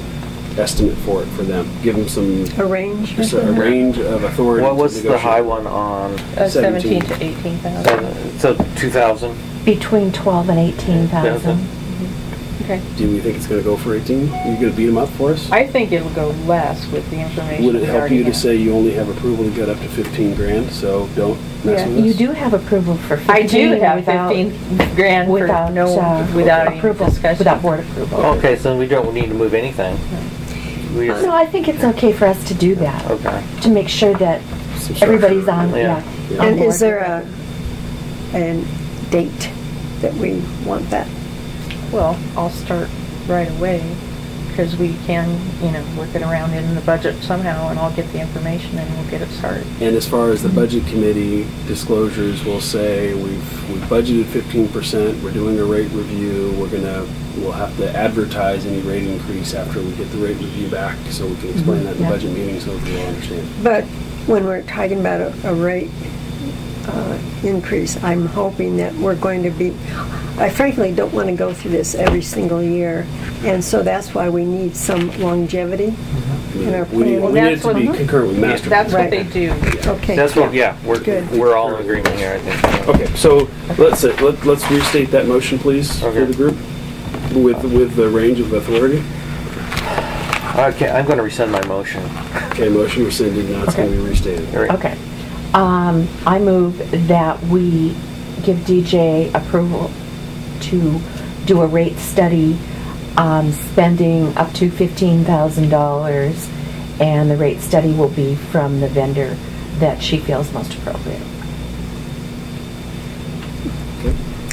estimate for them? Give them some A range? a range of authority. What to was the negotiate. high one on? 17 to 18,000. So 2,000. Between 12 and 18,000. Okay. Do we think it's going to go for 18? Are you going to beat them up for us? I think it'll go less with the information. Would it we help already you to have. say you only have approval to get up to 15 grand, so don't mess Yeah. with us? You do have approval for 15 I do have without, 15 grand without, for without any approval, discussion. without board approval. Okay, so we don't need to move anything. We just, No, I think it's okay for us to do that, okay. to make sure that Some structure. everybody's on, Yeah. on And board is there with it. a date that we want that? Well, I'll start right away because we can, work it around in the budget somehow, and I'll get the information and we'll get it started. And as far as the budget committee disclosures, we'll say we've budgeted 15%. We're doing a rate review. We'll have to advertise any rate increase after we get the rate review back, so we can explain that in the Yeah. budget meeting so everyone will understand. But when we're talking about a rate increase, I'm hoping that we're going to be, I frankly don't want to go through this every single year, and so that's why we need some longevity in our We need planning. it that's to what- be concurrent with master. That's plan. what they do. Okay. That's what. Yeah, Good. we're all in agreement here. I think. Okay, so let's restate that motion, please, Okay. for the group with the range of authority. Okay, I'm going to rescind my motion. Okay, motion rescinded. Now it's going to be restated. All right. Okay. I move that we give DJ approval to do a rate study, spending up to $15,000, and the rate study will be from the vendor that she feels most appropriate.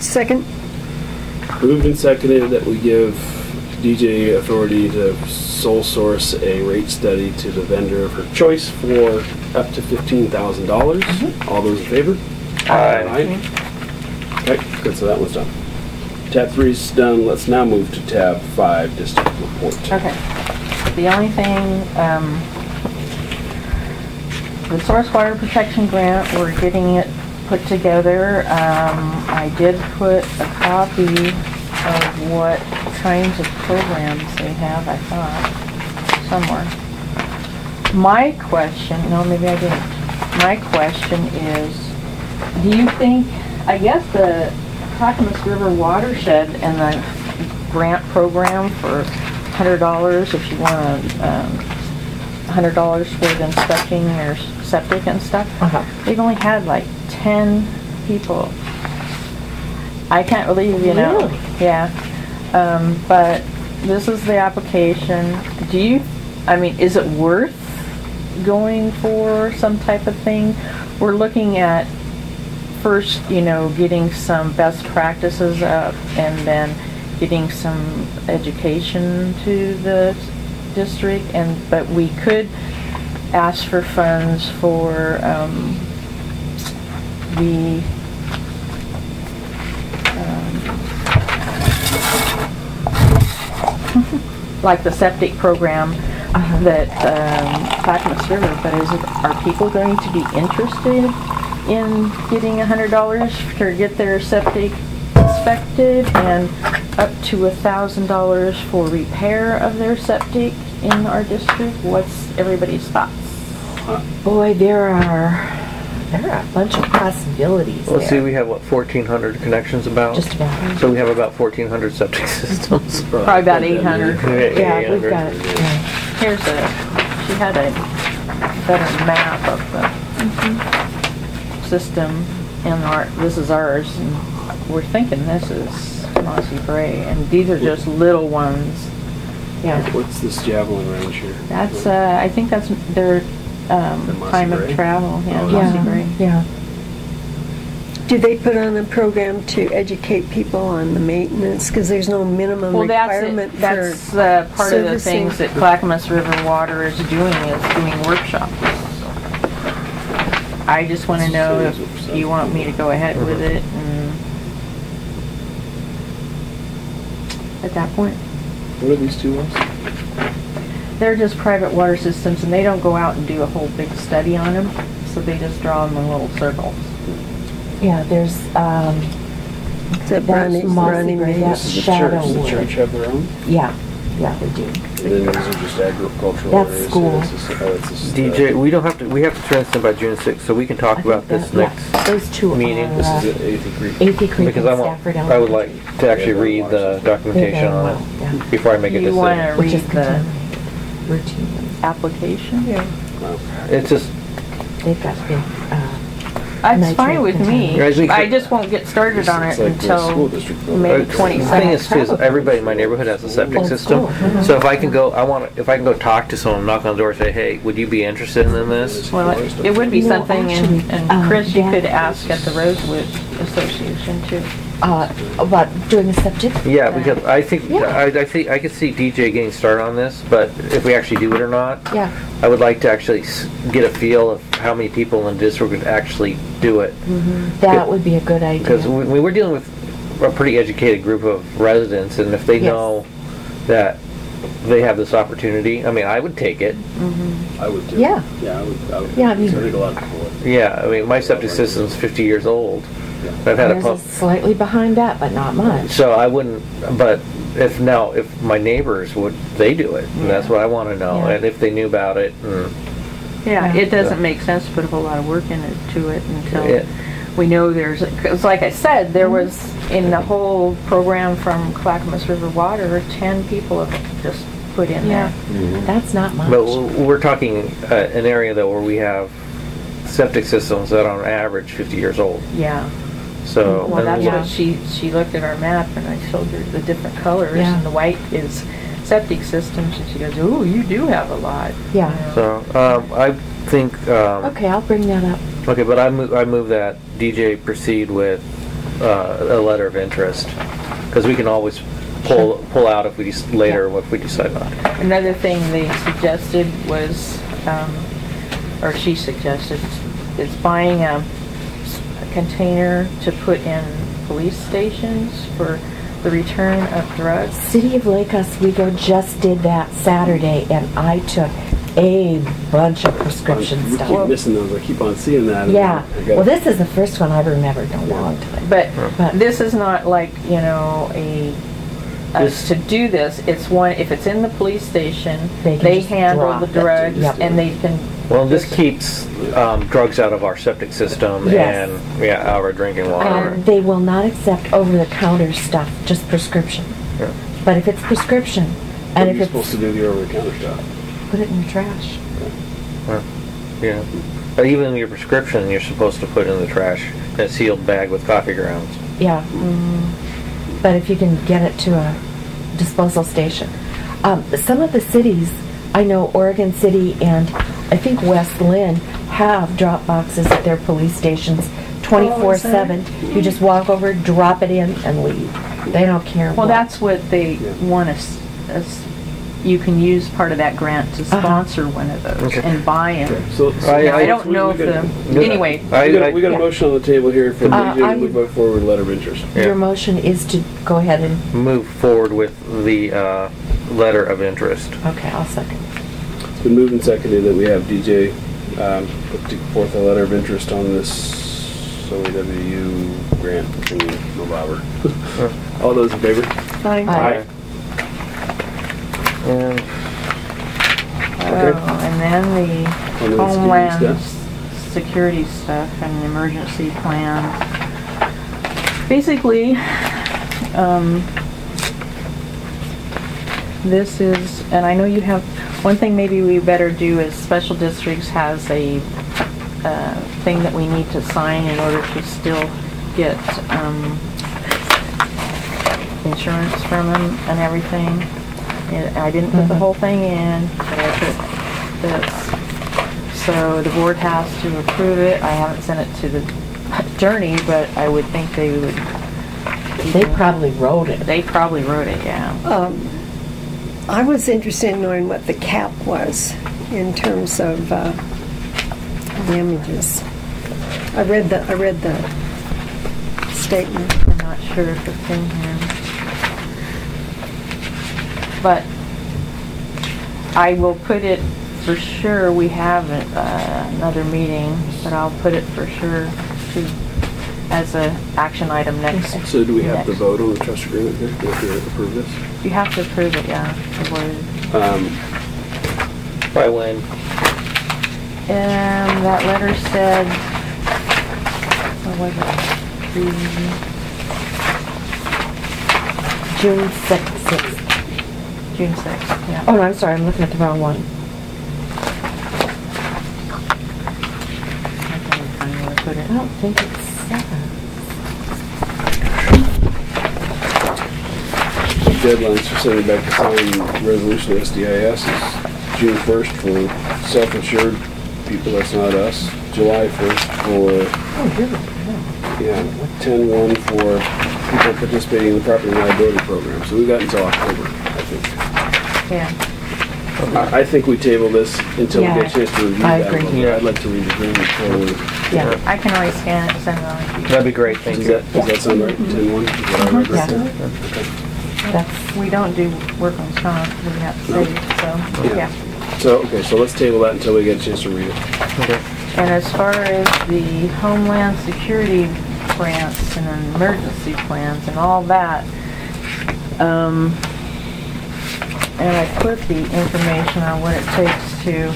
Second? Moved and seconded that we give DJ authority to sole source a rate study to the vendor of her choice for up to $15,000. All those in favor? Aye. Okay, good, so that one's done. Tab 3 is done. Let's now move to tab 5, district report. Okay. The only thing, the source water protection grant, we're getting it put together. I did put a copy of what kinds of programs they have, I thought, somewhere. My question, no, maybe I didn't. My question is, do you think, I guess the Clackamas River Watershed and the grant program for $100 if you want $100 for the inspecting your septic and stuff, they've only had like 10 people. I can't believe, Really? Yeah. But this is the application. Is it worth going for some type of thing? We're looking at first, getting some best practices up and then getting some education to the district, but we could ask for funds for the like the septic program that Clackamas River, but are people going to be interested in getting $100 to get their septic inspected and up to $1,000 for repair of their septic in our district? What's everybody's thoughts? Boy, there are a bunch of possibilities. Let's see, we have what, 1,400 connections about? Just about. So we have about 1,400 septic systems. Probably about 800. Yeah, we've got it. Yeah. Here's she had a better map of the system, and this is ours, and we're thinking this is Mossy Bray, and these are just little ones. Yeah. What's this javelin range here? That's, I think that's their time of travel. Yeah, Mossy Bray. Yeah. Do they put on a program to educate people on the maintenance? Because there's no minimum requirement for that's part of the things that Clackamas River Water is doing workshops. I just want to know if you want me to go ahead with it, and at that point. What are these two ones? They're just private water systems, and they don't go out and do a whole big study on them, so they just draw them in little circles. Yeah, there's that Mossy Bray, that's Shadow Does the Wood. church have their own? Yeah, we do. And then these are just agricultural That's areas. school. DJ, we don't have to. We have to turn this in by June 6th, so we can talk about this next those two meeting. are This is at 80th Creek. 80th Creek because and I Stafford I would Elementary. like to actually read the documentation on it before I make a You decision. want to Which read is the routine. application? Yeah. It's just They've got big. That's fine with me. Guys, we I could- just won't get started on it It's like the school until district May The thing 27th. is, too, is everybody in my neighborhood has a septic system. So if I can go, if I can go talk to someone, knock on the door, and say, "Hey, would you be interested in this?" Well, it would be No, something, actually, and Chris, you Dad- could ask at the Rosewood Association too. About doing a septic? Yeah, because I think Yeah. I think I could see DJ getting started on this, but if we actually do it or not, Yeah. I would like to actually get a feel of how many people in the district would actually do it. That would be a good idea. Because we're dealing with a pretty educated group of residents, and if they Yes. know that they have this opportunity, I mean, I would take it. I would do. Yeah. Yeah, I would. Yeah, I mean- think a lot of people would. Yeah, I mean, my septic system's 50 years old. I've had a Ours pump. is slightly behind that, but not much. So I wouldn't, but if my neighbors would, they do it, and that's what I want to know, Yeah. and if they knew about it. Yeah, Yeah. it doesn't make sense to put a whole lot of work into it until Yeah. we know because like I said, there was in the whole program from Clackamas River Water, 10 people have just put in Yeah. there. That's not much. But we're talking an area though where we have septic systems that are on average 50 years old. Yeah. So Well, that's Yeah. what she looked at our map, and I showed her the different colors, Yeah. and the white is septic systems, and she goes, "Ooh, you do have a lot." Yeah. So I think Okay, I'll bring that up. okay, but I move that DJ proceed with a letter of interest, because we can always pull out if we later if we decide not to. Another thing they suggested was, or she suggested, is buying a container to put in police stations for the return of drugs. City of Lake Oswego just did that Saturday, and I took a bunch of prescription We stuff. keep missing those. I keep on seeing that. and Yeah. I gotta- Well, this is the first one I've remembered in a long time. But But- this is not like, to do this, it's one, if it's in the police station, They can they just handle drop the it. drugs, Yep. and they can. Well, this keeps drugs out of our septic system Yes. and out of our drinking water. And they will not accept over-the-counter stuff, just prescription. Yeah. But if it's prescription, What and are if you it's, supposed to do the over-the-counter stuff? put it in your trash. Yeah. But even your prescription, you're supposed to put in the trash in a sealed bag with coffee grounds. Yeah. But if you can get it to a disposal station. Some of the cities, I know Oregon City and I think West Lynn have drop boxes at their police stations 24/7. You just walk over, drop it in, and leave. They don't care. Well, what. that's what they want us. You can use part of that grant to sponsor one of those Okay. and buy them. So I don't know if we got- anyway. We got a motion on the table here from DJ to I'm- move forward with letter of interest. Yeah. Your motion is to go ahead and Move forward with the letter of interest. Okay, I'll second. It's been moved and seconded that we have DJ put forth a letter of interest on this OAWU grant thingy, November. All those in favor? Aye. And And then the Homeland Homeland Security stuff and emergency plans. Basically, this is, and I know you have, one thing maybe we better do is Special Districts has a thing that we need to sign in order to still get insurance from them and everything. And I didn't put the whole thing in, but I put this. So the board has to approve it. I haven't sent it to the attorney, but I would think they would. They probably wrote it. They probably wrote it, yeah. I was interested in knowing what the cap was in terms of damages. I read the statement. I'm not sure if it's in here. But I will put it for sure. We have another meeting, but I'll put it for sure as a action item next. So do we have to vote on the trust agreement here? Do we have to approve this? You have to approve it, yeah. The word. by when? And that letter said, what was it? June 6th. June 6th, yeah. Oh, no, I'm sorry. I'm looking at the wrong one. I can't find where I put it. I don't think it's 7. Deadlines for sending back the signed resolution to SDIS is June 1st for self-insured people, that's not us. July 1st for, 10-1 for people participating in the property liability program. So we've got until October, I think. Yeah. I think we table this until we get a chance to review I that. agree. Yeah, I'd like to read the agreement before we. Yeah. I can always scan it and send it on to you. That'd be great, thank Does you. that sound right? 10-1? Is what I read right Yeah. there? Okay. We don't do workman's comp, we have to No. save, so, Yeah. yeah. So let's table that until we get a chance to read it. Okay. And as far as the Homeland Security grants and emergency plans and all that, and I put the information on what it takes to,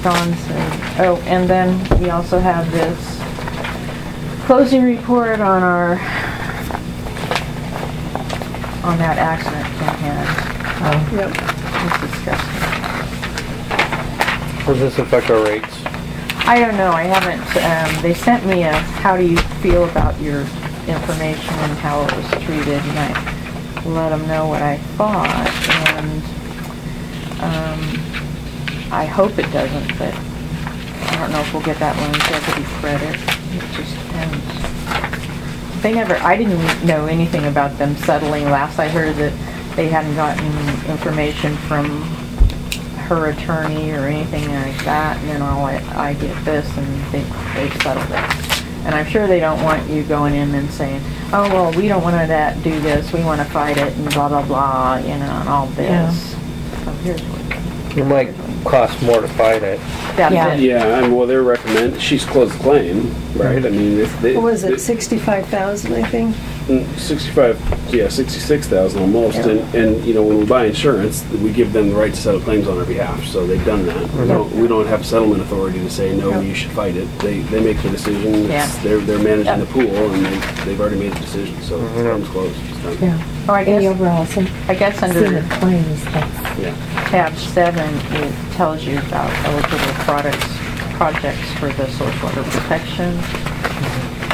Dawn said, oh, and then we also have this closing report on that accident Kim had. Yep. It's disgusting. Does this affect our rates? I don't know, I haven't, they sent me a, how do you feel about your information and how it was treated, and I let them know what I thought, and, I hope it doesn't, but I don't know if we'll get that longevity credit. It just depends. I didn't know anything about them settling. Last I heard that they hadn't gotten information from her attorney or anything like that, and then I get this and they've settled it. And I'm sure they don't want you going in and saying, oh, well, we don't want to do this, we want to fight it, and blah, blah, blah, and all this. Yeah. So here's what. It might cost more to fight it. That's Yeah. it. Yeah, well, they're recommend, she's closed the claim, right? I mean, if they. What was it, 65,000, I think? 66,000 almost, Yeah. and when we buy insurance, we give them the right to settle claims on our behalf, so they've done that. We don't have settlement authority to say, no, you should fight it. They make the decision, they're managing the pool, and they've already made the decision, so the claim's closed. It's done. Yeah. Oh, Any overall, I guess under the claims, that's Yeah. tab 7, it tells you about eligible projects for the social worker protection.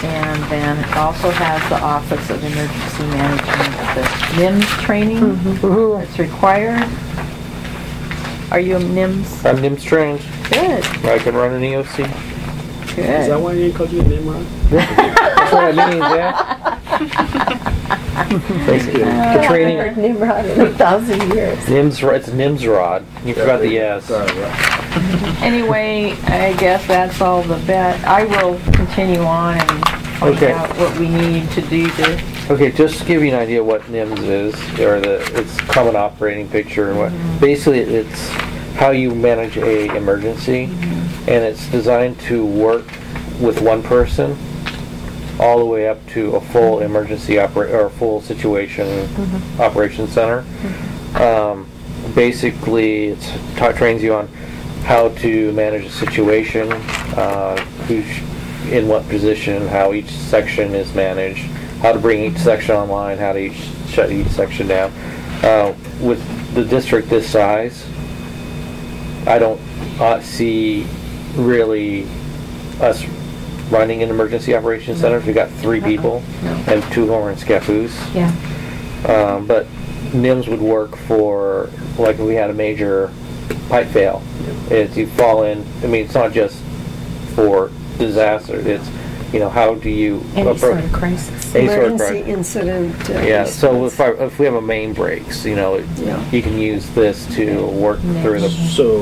And then it also has the Office of Emergency Management, the NIMS training that's required. Are you a NIMS? I'm NIMS trained. Good, I can run an EOC. good. Is that why you ain't called you a Nimrod? That's what it means, yeah. The training. Nimrod in 1,000 years. It's NIMS rod. You forgot the S. Sorry, yeah. Anyway, I guess that's all the bet. I will continue on and find out what we need to do to Okay, just to give you an idea what NIMS is, or its common operating picture, and what basically it's how you manage a emergency, and it's designed to work with one person all the way up to a full emergency or full situation operation center. Basically, it trains you on how to manage a situation, who's in what position, how each section is managed, how to bring each section online, how to shut each section down. With the district this size, I don't see really us running an emergency operations center. We got 3 people, and 2 of them are in Scappoose. Yeah. But NIMS would work for, like, if we had a major pipe fail. It's you fall in. I mean, it's not just for disaster. It's, you know, how do you Any sort of crisis. Emergency incident. Yeah. So if we have a main breaks, you know, you can use this to work through the. So,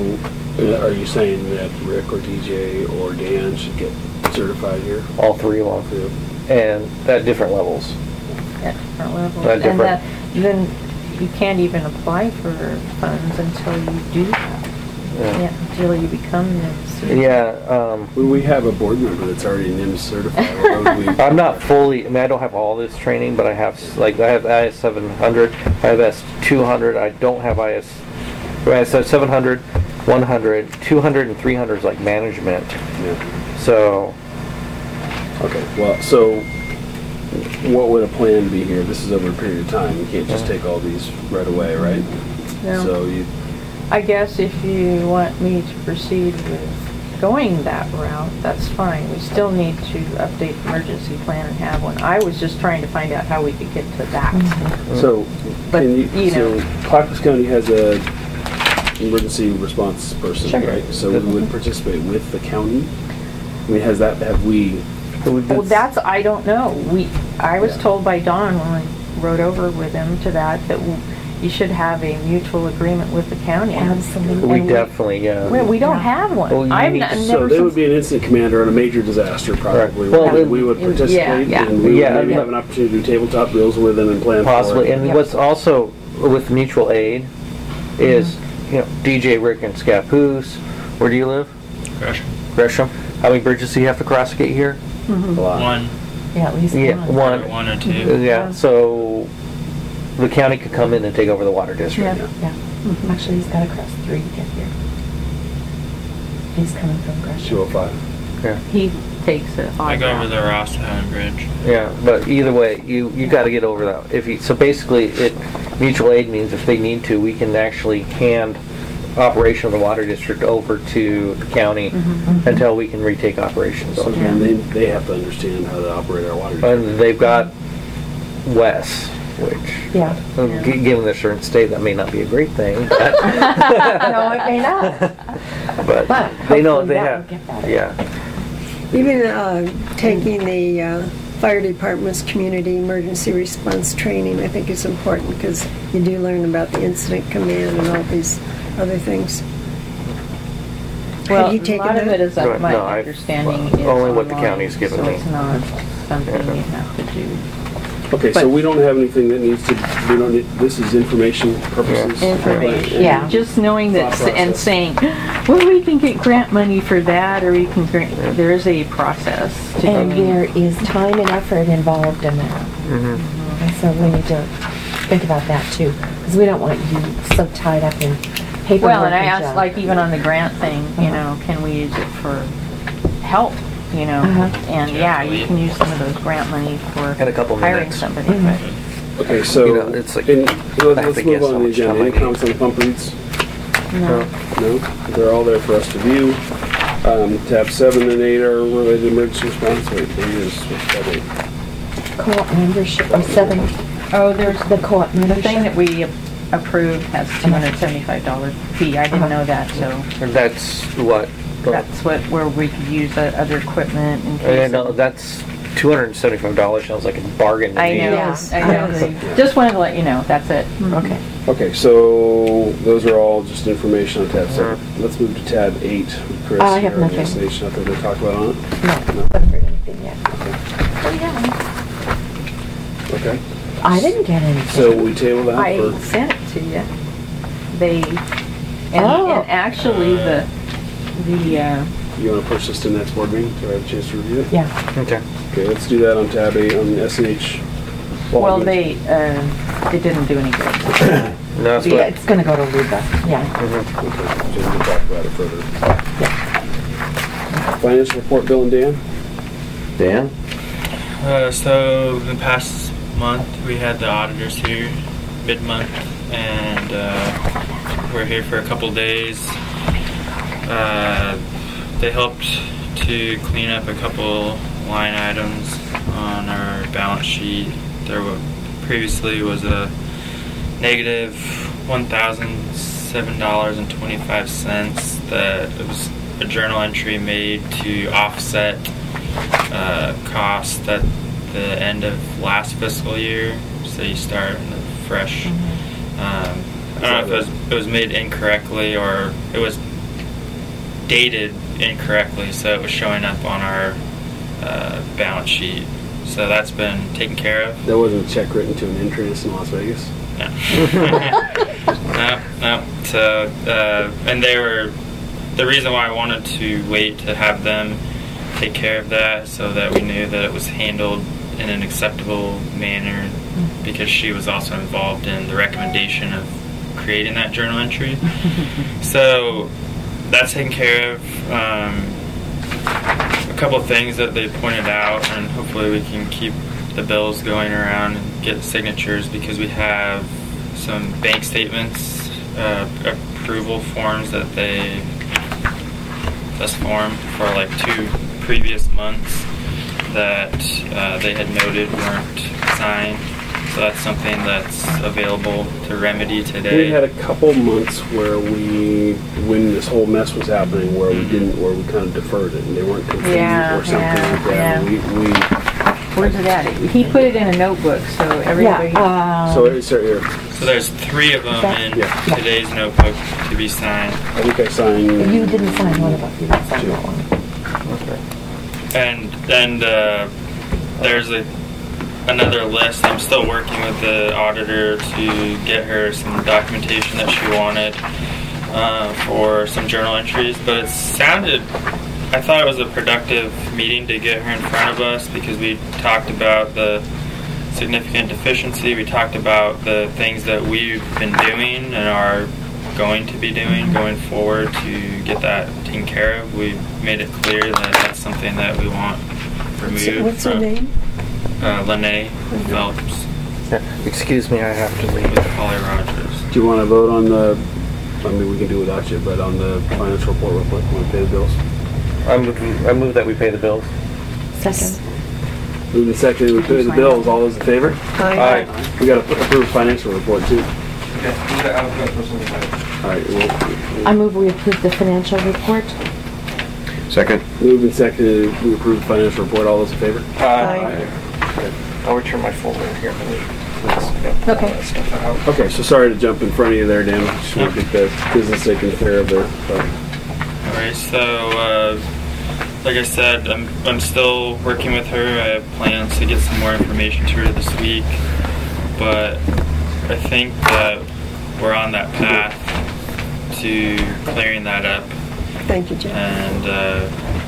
are you saying that Rick or DJ or Dan should get certified here? All 3 of them, and at different levels. At different levels. At different. And then you can't even apply for funds until you do that. Yeah, until you become NIMS. Yeah. We have a board member that's already NIMS certified. I'm not fully. I mean, I don't have all this training, but I have I have IS 700, I have IS 200. I don't have IS 700, 100, 200, and 300 is like management. Yeah. So. Okay. Well, so what would a plan be here? This is over a period of time. You can't just take all these right away, right? No. So I guess if you want me to proceed with going that route, that's fine. We still need to update the emergency plan and have one. I was just trying to find out how we could get to that. So, But, so Clackamas County has a emergency response person, Sure. right? So we would participate with the county. I mean, have we? Well, that's, I don't know. I was told by Don when I rode over with him to that you should have a mutual agreement with the county. Absolutely. We definitely, we don't have one. Well, So there would be an incident commander on a major disaster, probably. Right. Well, and we would participate, and we would maybe have an opportunity to do tabletop drills with them and plan possibly. for it. And what's also with mutual aid is, you know, DJ, Rick, and Scappoose. Where do you live? Gresham. How many bridges do you have to cross to get here? A lot. 1. Yeah, at least one. 1 or 2. Yeah. So the county could come in and take over the water district. Yeah. Actually, he's got to cross 3 to get here. He's coming from Gresham. 205. Yeah. He takes it. I go over the Ross Island Bridge. Yeah, but either way, you got to get over that. So basically, mutual aid means if they need to, we can actually hand operation of the water district over to the county until we can retake operations. So then they have to understand how to operate our water district. And they've got Wes, which, given the certain state, that may not be a great thing. But No, it may not. But they know they have. Even taking the fire department's community emergency response training, I think is important because you do learn about the incident command and all these other things. Well, Have you a taken lot of that? it is, my understanding is only what the online, county's given so me. it's not something you have to do. Okay, so we don't have anything that needs to, this is information purposes? Information. Yeah. Just knowing that Thought and process. saying, well, we can get grant money for that, or we can there is a process to And doing. there is time and effort involved in that. And so we need to think about that too, because we don't want you so tied up in paperwork. Well, and I asked, junk. like, even on the grant thing, you know, can we use it for help? You know, and you can use some of those grant money for In a couple hiring minutes. somebody. Okay, so You know, it's like- let's I have to move guess on how to the much agenda. time I Any need. comments on the pump reads? No. No? They're all there for us to view. Tab 7 and 8 are related to emergency response. Wait, 8 is what's tab 8? Co-op membership, or 7. Oh, there's The co-op the membership. thing that we approved has $275 fee. I didn't know that, so And that's what. that's where we could use other equipment in case. No, that's $275 sounds like a bargain to I me. know. Yes, I I know. agree. Just wanted to let you know. That's it. Okay. Okay, so those are all just information on tab 7. Let's move to tab 8. Chris, I have your nothing. organization, nothing to talk about on it? No, haven't heard anything yet. Oh, yeah. Okay. I didn't get anything. So we table that I for... sent it to you. And actually the You want to push this to the next board meeting so I have a chance to review it? Yeah. Okay. Okay, let's do that on tab 8 on SNH. well, they didn't do any good. No, that's Yeah, what. it's going to go to Luba. Yeah. Okay, so we'll talk about it further. Financial report, Bill and Dan? Dan? So in the past month, we had the auditors here, mid-month, and we're here for a couple days. They helped to clean up a couple line items on our balance sheet. There previously was a negative $1,007.25 that it was a journal entry made to offset costs at the end of last fiscal year, so you start in the fresh. I don't know if it was made incorrectly or it was dated incorrectly, so it was showing up on our balance sheet. So that's been taken care of. That wasn't a check written to an internist in Las Vegas? No. No. So, and they were, the reason why I wanted to wait to have them take care of that so that we knew that it was handled in an acceptable manner, because she was also involved in the recommendation of creating that journal entry. So that's taken care of. A couple of things that they pointed out, and hopefully we can keep the bills going around and get signatures, because we have some bank statements, approval forms that they just formed for like 2 previous months that they had noted weren't signed. So that's something that's available to remedy today. We had a couple months where when this whole mess was happening, where we kind of deferred it, and they weren't complete or something like that. Where's it at? He put it in a notebook, so everybody. So it's here. So there's 3 of them in today's notebook to be signed. I think I signed. You didn't sign one of them. You didn't sign that one. And then there's another list. I'm still working with the auditor to get her some documentation that she wanted for some journal entries. But I thought it was a productive meeting to get her in front of us, because we talked about the significant deficiency. We talked about the things that we've been doing and are going to be doing going forward to get that taken care of. We made it clear that that's something that we want removed. What's her name? Lene Phelps. Excuse me, I have to leave. With Holly Rogers. Do you want to vote on the? I mean, we can do it without you, but on the financial report real quick, want to pay the bills? I move that we pay the bills. Second. Moving and seconded, we pay the bills. All those in favor? Aye. We got to approve financial report too. Okay. All right. I move we approve the financial report. Second. Moving and seconded, we approve the financial report. All those in favor? Aye. I'll return my folder here. Okay. Okay, so sorry to jump in front of you there, Dan. Just want to get the business taken care of there. Alright, so like I said, I'm still working with her. I have plans to get some more information to her this week, but I think that we're on that path to clearing that up. Thank you, Jim. And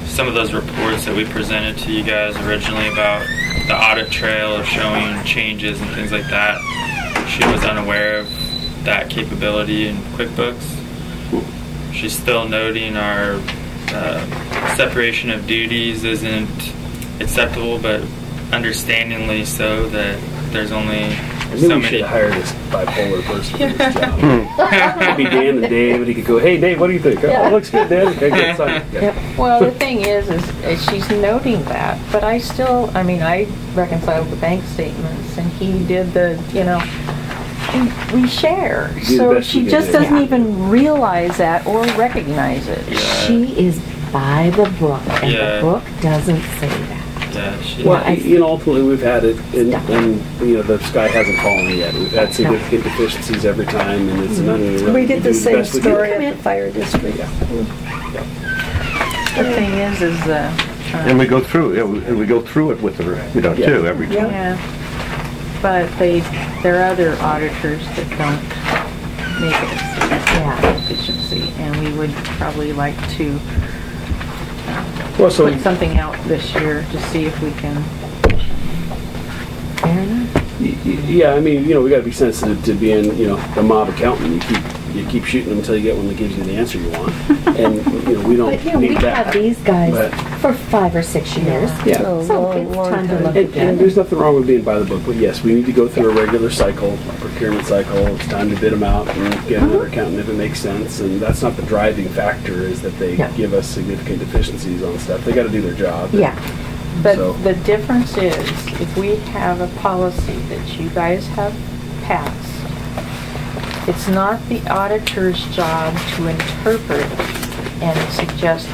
some of those reports that we presented to you guys originally about the audit trail of showing changes and things like that, she was unaware of that capability in QuickBooks. She's still noting our separation of duties isn't acceptable, but understandingly so, that there's only I knew so we many. should have hired this bipolar person for this job. It'd be Dan and Dave, and he could go, "Hey, Dave, what do you think? Oh, it looks good, Dan. Okay, good, sign it." Yeah. Well, the thing is she's noting that, but I reconciled the bank statements, and he did we share. the So best she you can just do. doesn't even realize that or recognize it. She is by the book, and Yeah. the book doesn't say that. Yeah, she. Well, ultimately we've had it, and the sky hasn't fallen yet. We've had significant deficiencies every time, and it's not really. We did the do same best we can. story at the fire district. The thing is And we go through it with her, too, every time. yeah. But there are other auditors that don't make it efficiency, and we would probably like to put something out this year to see if we can. Fair enough. Yeah, I mean, we got to be sensitive to being, the mob accountant. You keep shooting them until you get one that gives you the answer you want, and we don't But need we've that. had these guys for 5 or 6 years. Yeah. So it's time to look again. And there's nothing wrong with being by the book, but yes, we need to go through a regular cycle, a procurement cycle. It's time to bid them out and get another accountant if it makes sense. And that's not the driving factor, is that they give us significant deficiencies on stuff. They got to do their job. Yeah. But the difference is, if we have a policy that you guys have passed, it's not the auditor's job to interpret and suggest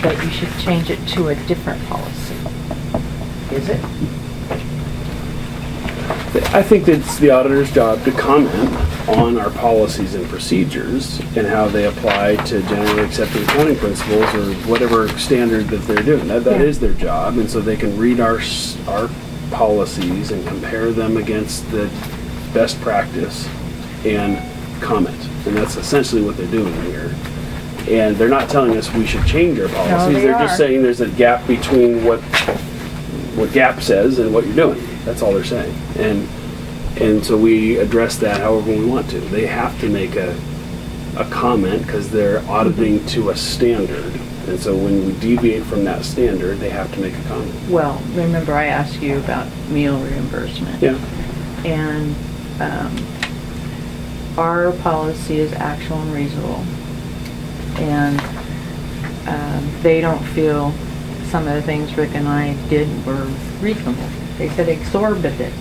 that you should change it to a different policy, is it? I think it's the auditor's job to comment on our policies and procedures and how they apply to generally accepted accounting principles or whatever standard that they're doing. That is their job, and so they can read our policies and compare them against the best practice and comment. And that's essentially what they're doing here. And they're not telling us we should change our policies. No, they're just saying there's a gap between what GAP says and what you're doing. That's all they're saying. And so we address that however we want to. They have to make a comment because they're auditing to a standard. And so when we deviate from that standard, they have to make a comment. Well, remember I asked you about meal reimbursement. Yeah. And our policy is actual and reasonable. And they don't feel some of the things Rick and I did were reasonable. They said exorbitant.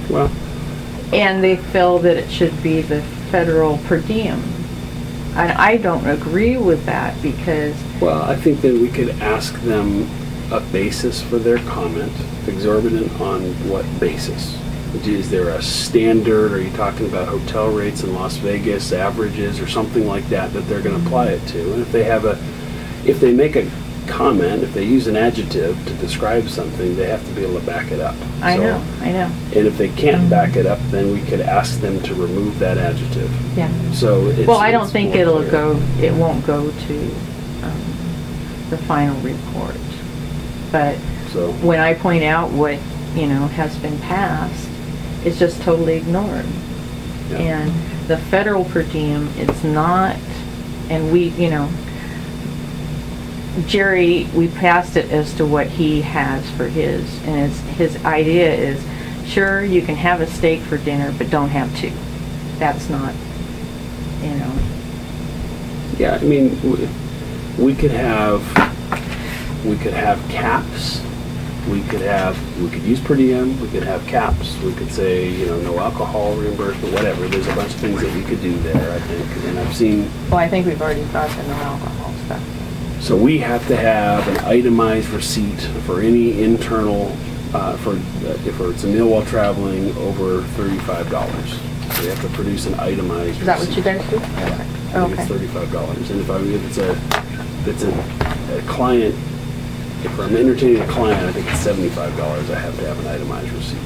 Well. And they feel that it should be the federal per diem. And I don't agree with that because... Well, I think that we could ask them a basis for their comment. Exorbitant on what basis? Is there a standard? Are you talking about hotel rates in Las Vegas, averages, or something like that they're going to apply it to? And if they make a comment, if they use an adjective to describe something, they have to be able to back it up. I know. And if they can't back it up, then we could ask them to remove that adjective. Yeah. So I don't think it won't go to the final report. But when I point out what, has been passed, it's just totally ignored. Yeah. And the federal per diem, it's not, and we, Jerry, we passed it as to what he has for his, and his idea is, sure, you can have a steak for dinner, but don't have two. That's not, Yeah, I mean, we could have caps. We could use per diem. We could have caps. We could say, no alcohol reimbursement, whatever. There's a bunch of things that we could do there, I think. And I've seen. Well, I think we've already got the no alcohol stuff. So we have to have an itemized receipt for any internal, if it's a meal while traveling over $35. So we have to produce an itemized receipt. Is that what you guys do? Yeah. I think it's $35. And if it's a client, if I'm entertaining a client, I think it's $75. I have to have an itemized receipt.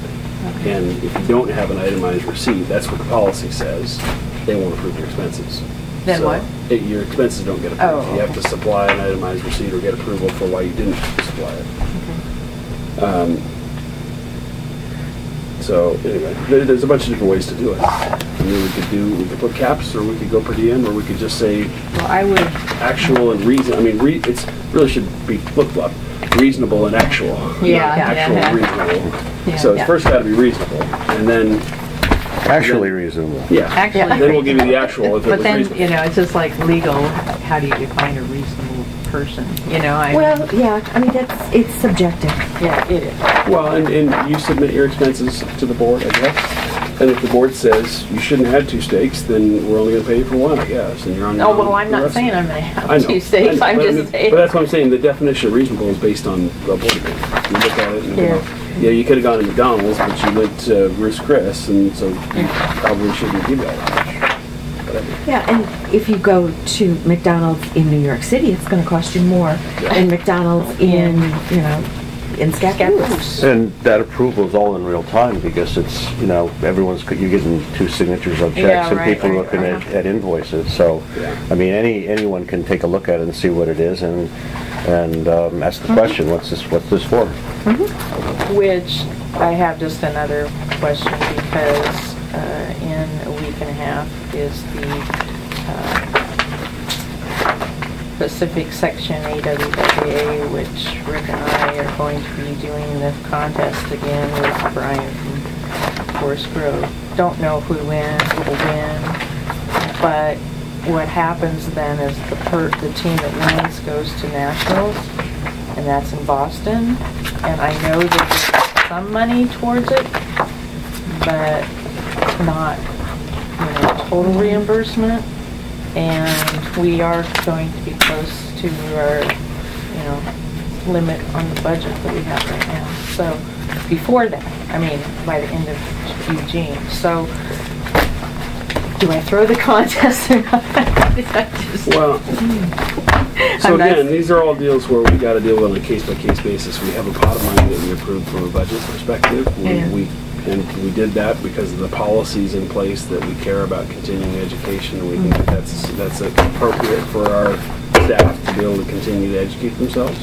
Okay. And if you don't have an itemized receipt, that's what the policy says. They won't approve your expenses. Then what? Your expenses don't get approved. You have to supply an itemized receipt or get approval for why you didn't supply it. Okay. So anyway, there's a bunch of different ways to do it. I mean, we could put caps, or we could go per diem, or we could just say. Well, I would. Actual and reason. I mean, it's really should be flip-flop. Reasonable and actual. Yeah. Actual and reasonable. Yeah. So it's first got to be reasonable, and then. Actually reasonable. Yeah. Actually. Then we'll give you the actual if it was then, reasonable. it's just like legal. How do you define a reasonable person? It's subjective. Yeah, it is. Well, and you submit your expenses to the board, I guess. And if the board says you shouldn't have two steaks, then we're only going to pay you for one, I guess. And you're on. Oh well, I'm not saying I'm going to have two steaks. I'm just saying. But that's what I'm saying. The definition of reasonable is based on the board opinion. You look at it and you could have gone to McDonald's, but you went to Ruth's Chris, and so you probably shouldn't give that much. Yeah, and if you go to McDonald's in New York City, it's going to cost you more than McDonald's in, in Scacklers. And that approval is all in real time because it's, you know, you're getting 2 signatures on checks Yeah, and right, people are right, looking right. at invoices. So, I mean, anyone can take a look at it and see what it is and ask the question, what's this for? Which I have just another question because in a week and a half is the Pacific Section AWWA, which Rick and I are going to be doing the contest again with Brian from Forest Grove. Don't know who will win, but what happens then is the team that wins goes to Nationals, and that's in Boston. And I know that there's some money towards it, but not, total reimbursement. And we are going to be close to our, limit on the budget that we have right now. So before that, by the end of Eugene. So do I throw the contest or not? Well, so again, these are all deals where we got to deal with on a case-by-case basis. We have a pot of money that we approved from a budget perspective. We did that because of the policies in place that we care about continuing education, and we think that that's appropriate for our staff to be able to continue to educate themselves.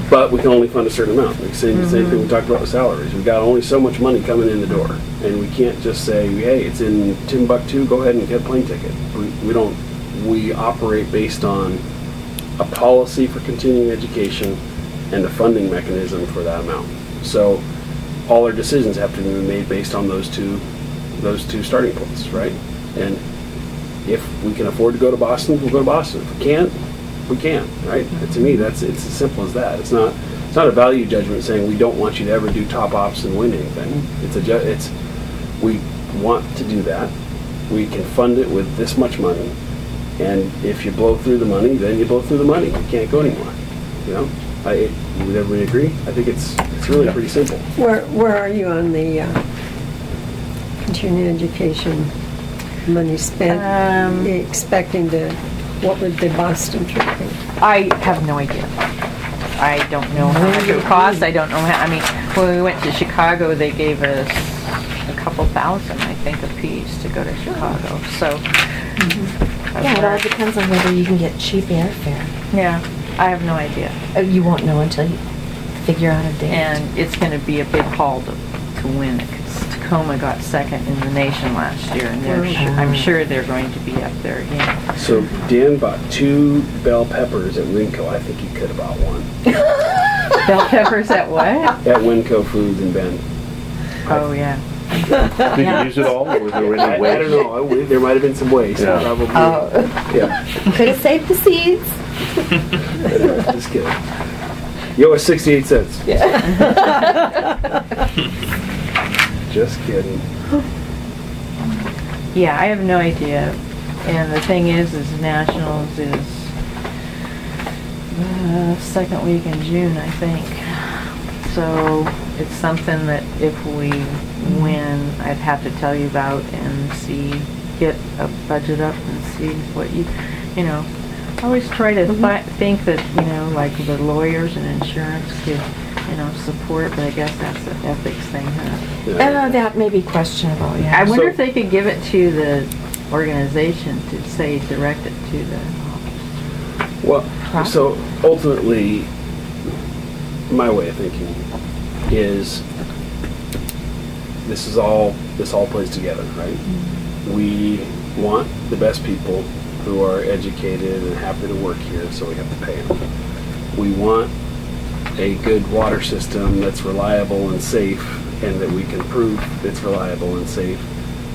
But we can only fund a certain amount. Like same thing we talked about with salaries. We've got only so much money coming in the door, and we can't just say, hey, it's in Timbuktu, go ahead and get a plane ticket. We operate based on a policy for continuing education and a funding mechanism for that amount. So all our decisions have to be made based on those two starting points, right? And if we can afford to go to Boston, we'll go to Boston. If we can't, we can't, right? And to me, it's as simple as that. It's not a value judgment saying we don't want you to ever do top ops and win anything. We want to do that. We can fund it with this much money, and if you blow through the money, then you blow through the money. You can't go anymore. Would everybody agree? I think it's really pretty simple. Where are you on the continuing education money spent? What would the Boston trip be? I have no idea. I don't know how much it costs. I don't know how. When we went to Chicago, they gave us a couple thousand, I think, a piece to go to Chicago. So, yeah, it all depends on whether you can get cheap airfare. Yeah, I have no idea. You won't know until you figure out a date. And it's going to be a big haul to win it. Tacoma got second in the nation last year, and I'm sure they're going to be up there again. So Dan bought 2 bell peppers at Winco. I think he could have bought 1. Bell peppers at what? At Winco Foods in Bend. Oh, yeah. Did you use it all, or was there any waste? I don't know. There might have been some waste. Yeah. Probably. Yeah. Could have saved the seeds. Just kidding. You owe us 68 cents. Yeah. Just kidding. Yeah, I have no idea. And the thing is Nationals is second week in June, I think. So it's something that if we win, I'd have to tell you about and get a budget up and see what I always try to think that, like the lawyers and insurance could, support, but I guess that's an ethics thing, huh? That may be questionable, yeah. I wonder if they could give it to the organization to say direct it to the office. Well, so ultimately, my way of thinking is this all plays together, right? We want the best people who are educated and happy to work here, so we have to pay them. We want a good water system that's reliable and safe, and that we can prove it's reliable and safe.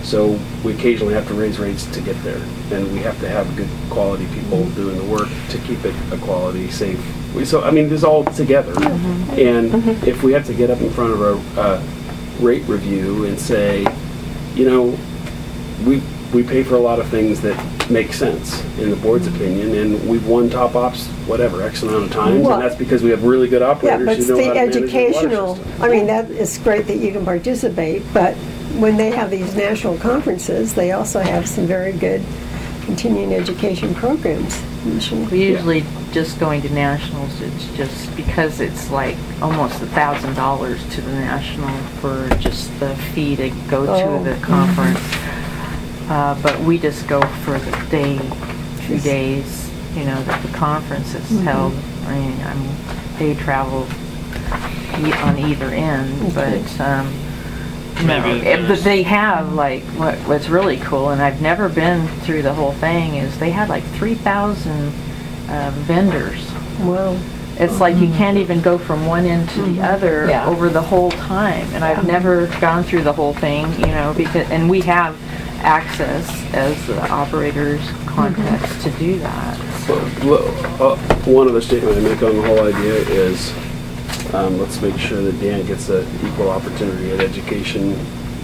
So we occasionally have to raise rates to get there, and we have to have good quality people doing the work to keep it a quality, safe. This is all together. And if we have to get up in front of a rate review and say, we pay for a lot of things that make sense in the board's opinion, and we've won top ops, whatever, X amount of times, and that's because we have really good operators who know how to manage the educational, water system. that is great that you can participate, but when they have these national conferences, they also have some very good continuing education programs. We usually just going to nationals. It's just because it's like almost $1,000 to the national for just the fee to go to the conference. But we just go for the day, 2 days, you know, that the conference is held. I mean, they travel on either end, but but they have like what's really cool, and I've never been through the whole thing, is they had like 3,000 vendors. Wow. It's like you can't even go from one end to the other over the whole time, and I've never gone through the whole thing, you know, and we have access as the operators context to do that. One other statement I make on the whole idea is let's make sure that Dan gets an equal opportunity at education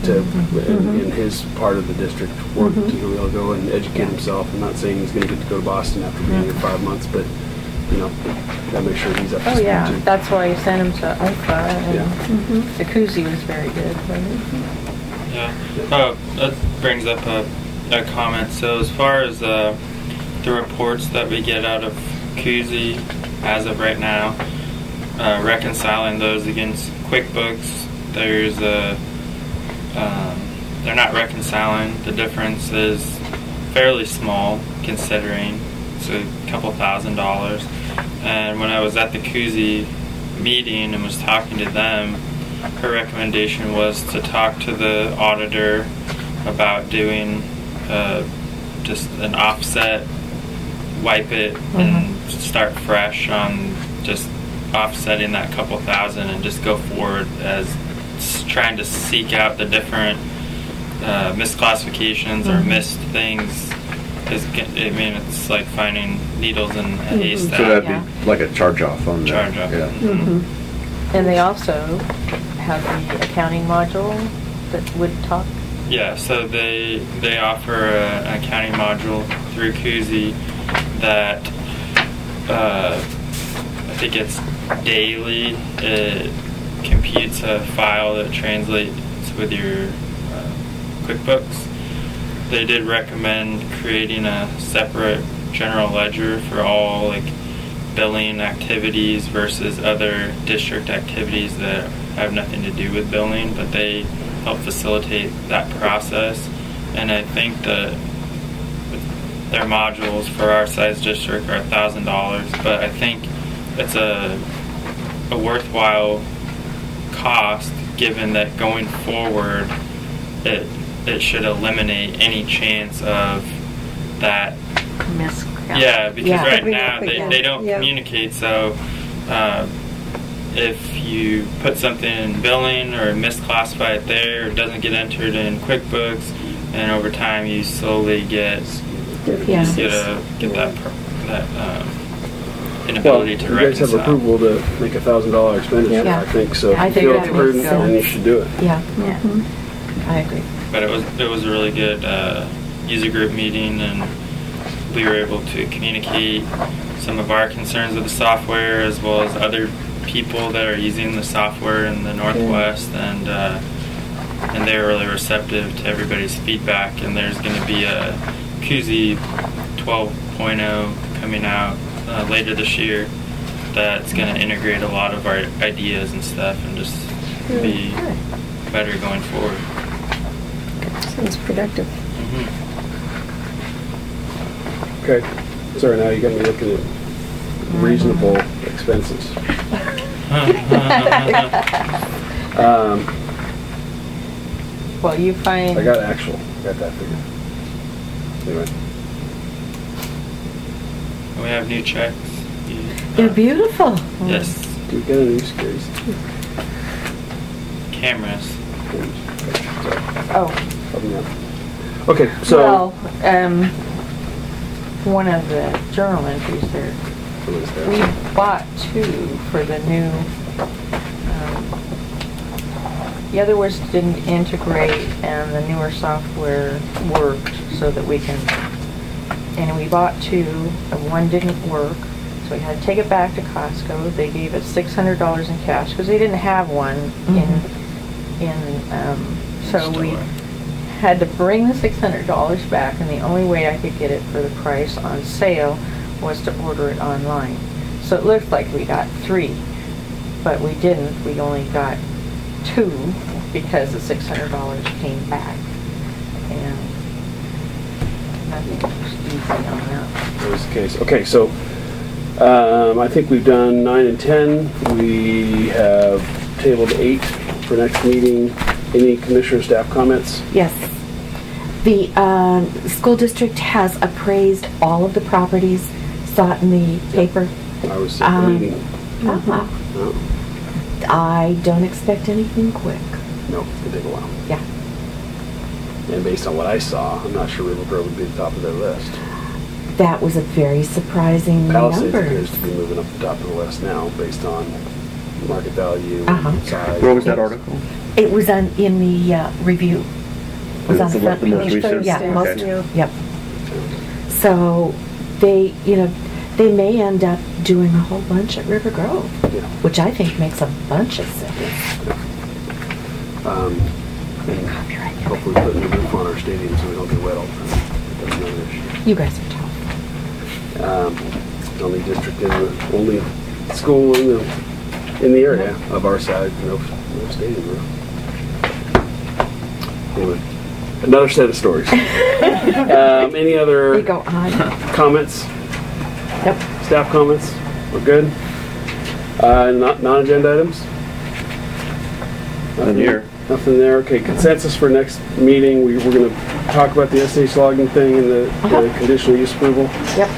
to in his part of the district work to be able to go and educate himself. I'm not saying he's going to get to go to Boston after being here 5 months, but you know, gotta make sure he's up to speed too. That's why I sent him to OFA, and the koozie was very good. That brings up a comment. So as far as the reports that we get out of koozie as of right now, reconciling those against QuickBooks, there's they're not reconciling. The difference is fairly small considering it's a couple $1,000s. And when I was at the koozie meeting and was talking to them, her recommendation was to talk to the auditor about doing just an offset, wipe it, and start fresh on just offsetting that couple thousand and just go forward as trying to seek out the different misclassifications or missed things. I mean, it's like finding needles in a haystack. So that'd be like a charge-off on that. Charge-off. Yeah. And they also have the accounting module that would talk. Yeah, so they offer an accounting module through koozie that I think it's daily. It computes a file that translates with your QuickBooks. They did recommend creating a separate general ledger for all like billing activities versus other district activities that have nothing to do with billing, but they help facilitate that process. And I think that their modules for our size district are $1,000, but I think it's a worthwhile cost given that going forward it should eliminate any chance of that Yeah, because right now they don't communicate. So if you put something in billing or misclassify it there, it doesn't get entered in QuickBooks, and over time you slowly get that inability to reconcile. You guys have approval to make $1,000 expenditure, I think. So if you feel it's prudent, then you should do it. Yeah, I agree. But it was a really good user group meeting, and we were able to communicate some of our concerns with the software as well as other people that are using the software in the Northwest, and they were really receptive to everybody's feedback. And there's going to be a koozie 12.0 coming out later this year that's going to integrate a lot of our ideas and stuff and just be better going forward. Sounds productive. Okay. Sorry, now you got me looking at reasonable expenses. Well, you find... I got actual. Got that figure. Anyway. We have new checks. They're beautiful. Yes. Do we get a new series? Cameras. Okay, so... Well, one of the journal entries there, we bought 2 for the new... the other ones didn't integrate, and the newer software worked so that we can... And we bought 2, and one didn't work, so we had to take it back to Costco. They gave us $600 in cash because they didn't have one so we had to bring the $600 back, and the only way I could get it for the price on sale was to order it online. So it looked like we got 3, but we didn't. We only got 2 because the $600 came back. And nothing was easy on that. That was the case. Okay, so I think we've done 9 and 10. We have tabled 8 for next meeting. Any commissioner staff comments? Yes. The school district has appraised all of the properties. Saw it in the paper. I was at the meeting. Uh-huh. No, I don't expect anything quick. no, it's going to take a while. Yeah. And based on what I saw, I'm not sure Rivergrove would be at the top of their list. That was a very surprising Palisades number. appears to be moving up the top of the list now based on market value, size. What was that article? It was in the review. It was on the front The most page. recent? Yeah, Okay. most. Yep. So they, they may end up doing a whole bunch at Rivergrove, Yeah. which I think makes a bunch of sense. And hopefully putting a roof on our stadium so we don't get wet all the time. That's another issue. You guys are tough. Only district in the only school in the area of our side, no stadium roof. Anyway, another set of stories. Any other They go on. comments? Yep. Staff comments? We're good. Non-agenda items? Nothing here. Nothing there. Okay, consensus for next meeting. We're going to talk about the SH logging thing and the conditional use approval. Yep.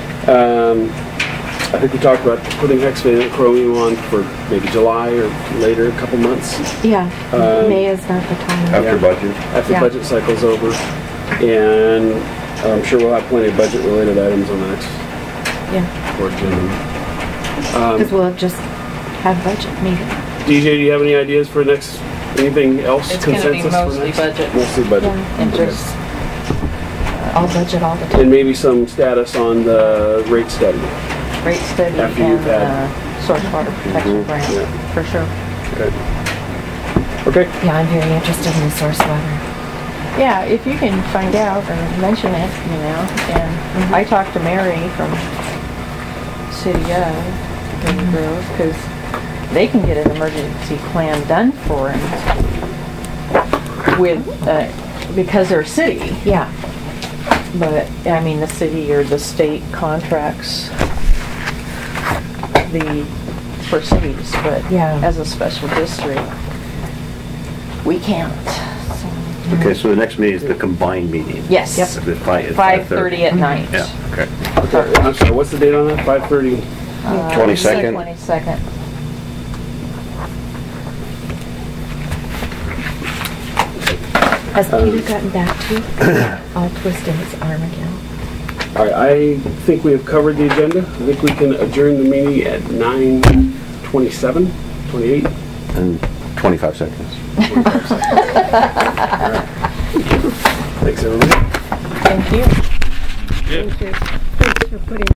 I think we talked about putting hexavalent chromium on for maybe July or later, a couple months. Yeah. May is not the time. After budget. After Yeah. budget cycle's over. And I'm sure we'll have plenty of budget related items on the next Yeah. board agenda. Because we'll just have budget meeting. DJ, do you have any ideas for next, anything else? It's going to be consensus for mostly next? budget. Mostly budget. Yeah. And just All budget all the time. And maybe some status on the rate study. rate study After you've and had- source water protection grant, Yeah. for sure. Okay. Okay. Yeah, I'm very interested in the source water. Yeah, if you can find out or mention it, and I talked to Mary from City of Rivergrove, because they can get an emergency plan done for him with, because they're a city, Yeah. but, I mean, the city or the state contracts for cities, but Yeah. as a special district, we can't. Okay, so the next meeting is the combined meeting. Yes. At 5:30 at night. Yeah, okay. Okay. I'm sorry, what's the date on that? 5:30? 22nd. 22nd. Has Peter gotten back to you? All twisting his arm again. All right, I think we have covered the agenda. I think we can adjourn the meeting at 9:27, 28. And 25 seconds. 25 seconds. All right. Thanks, everybody. Thank you. Good. Thanks for putting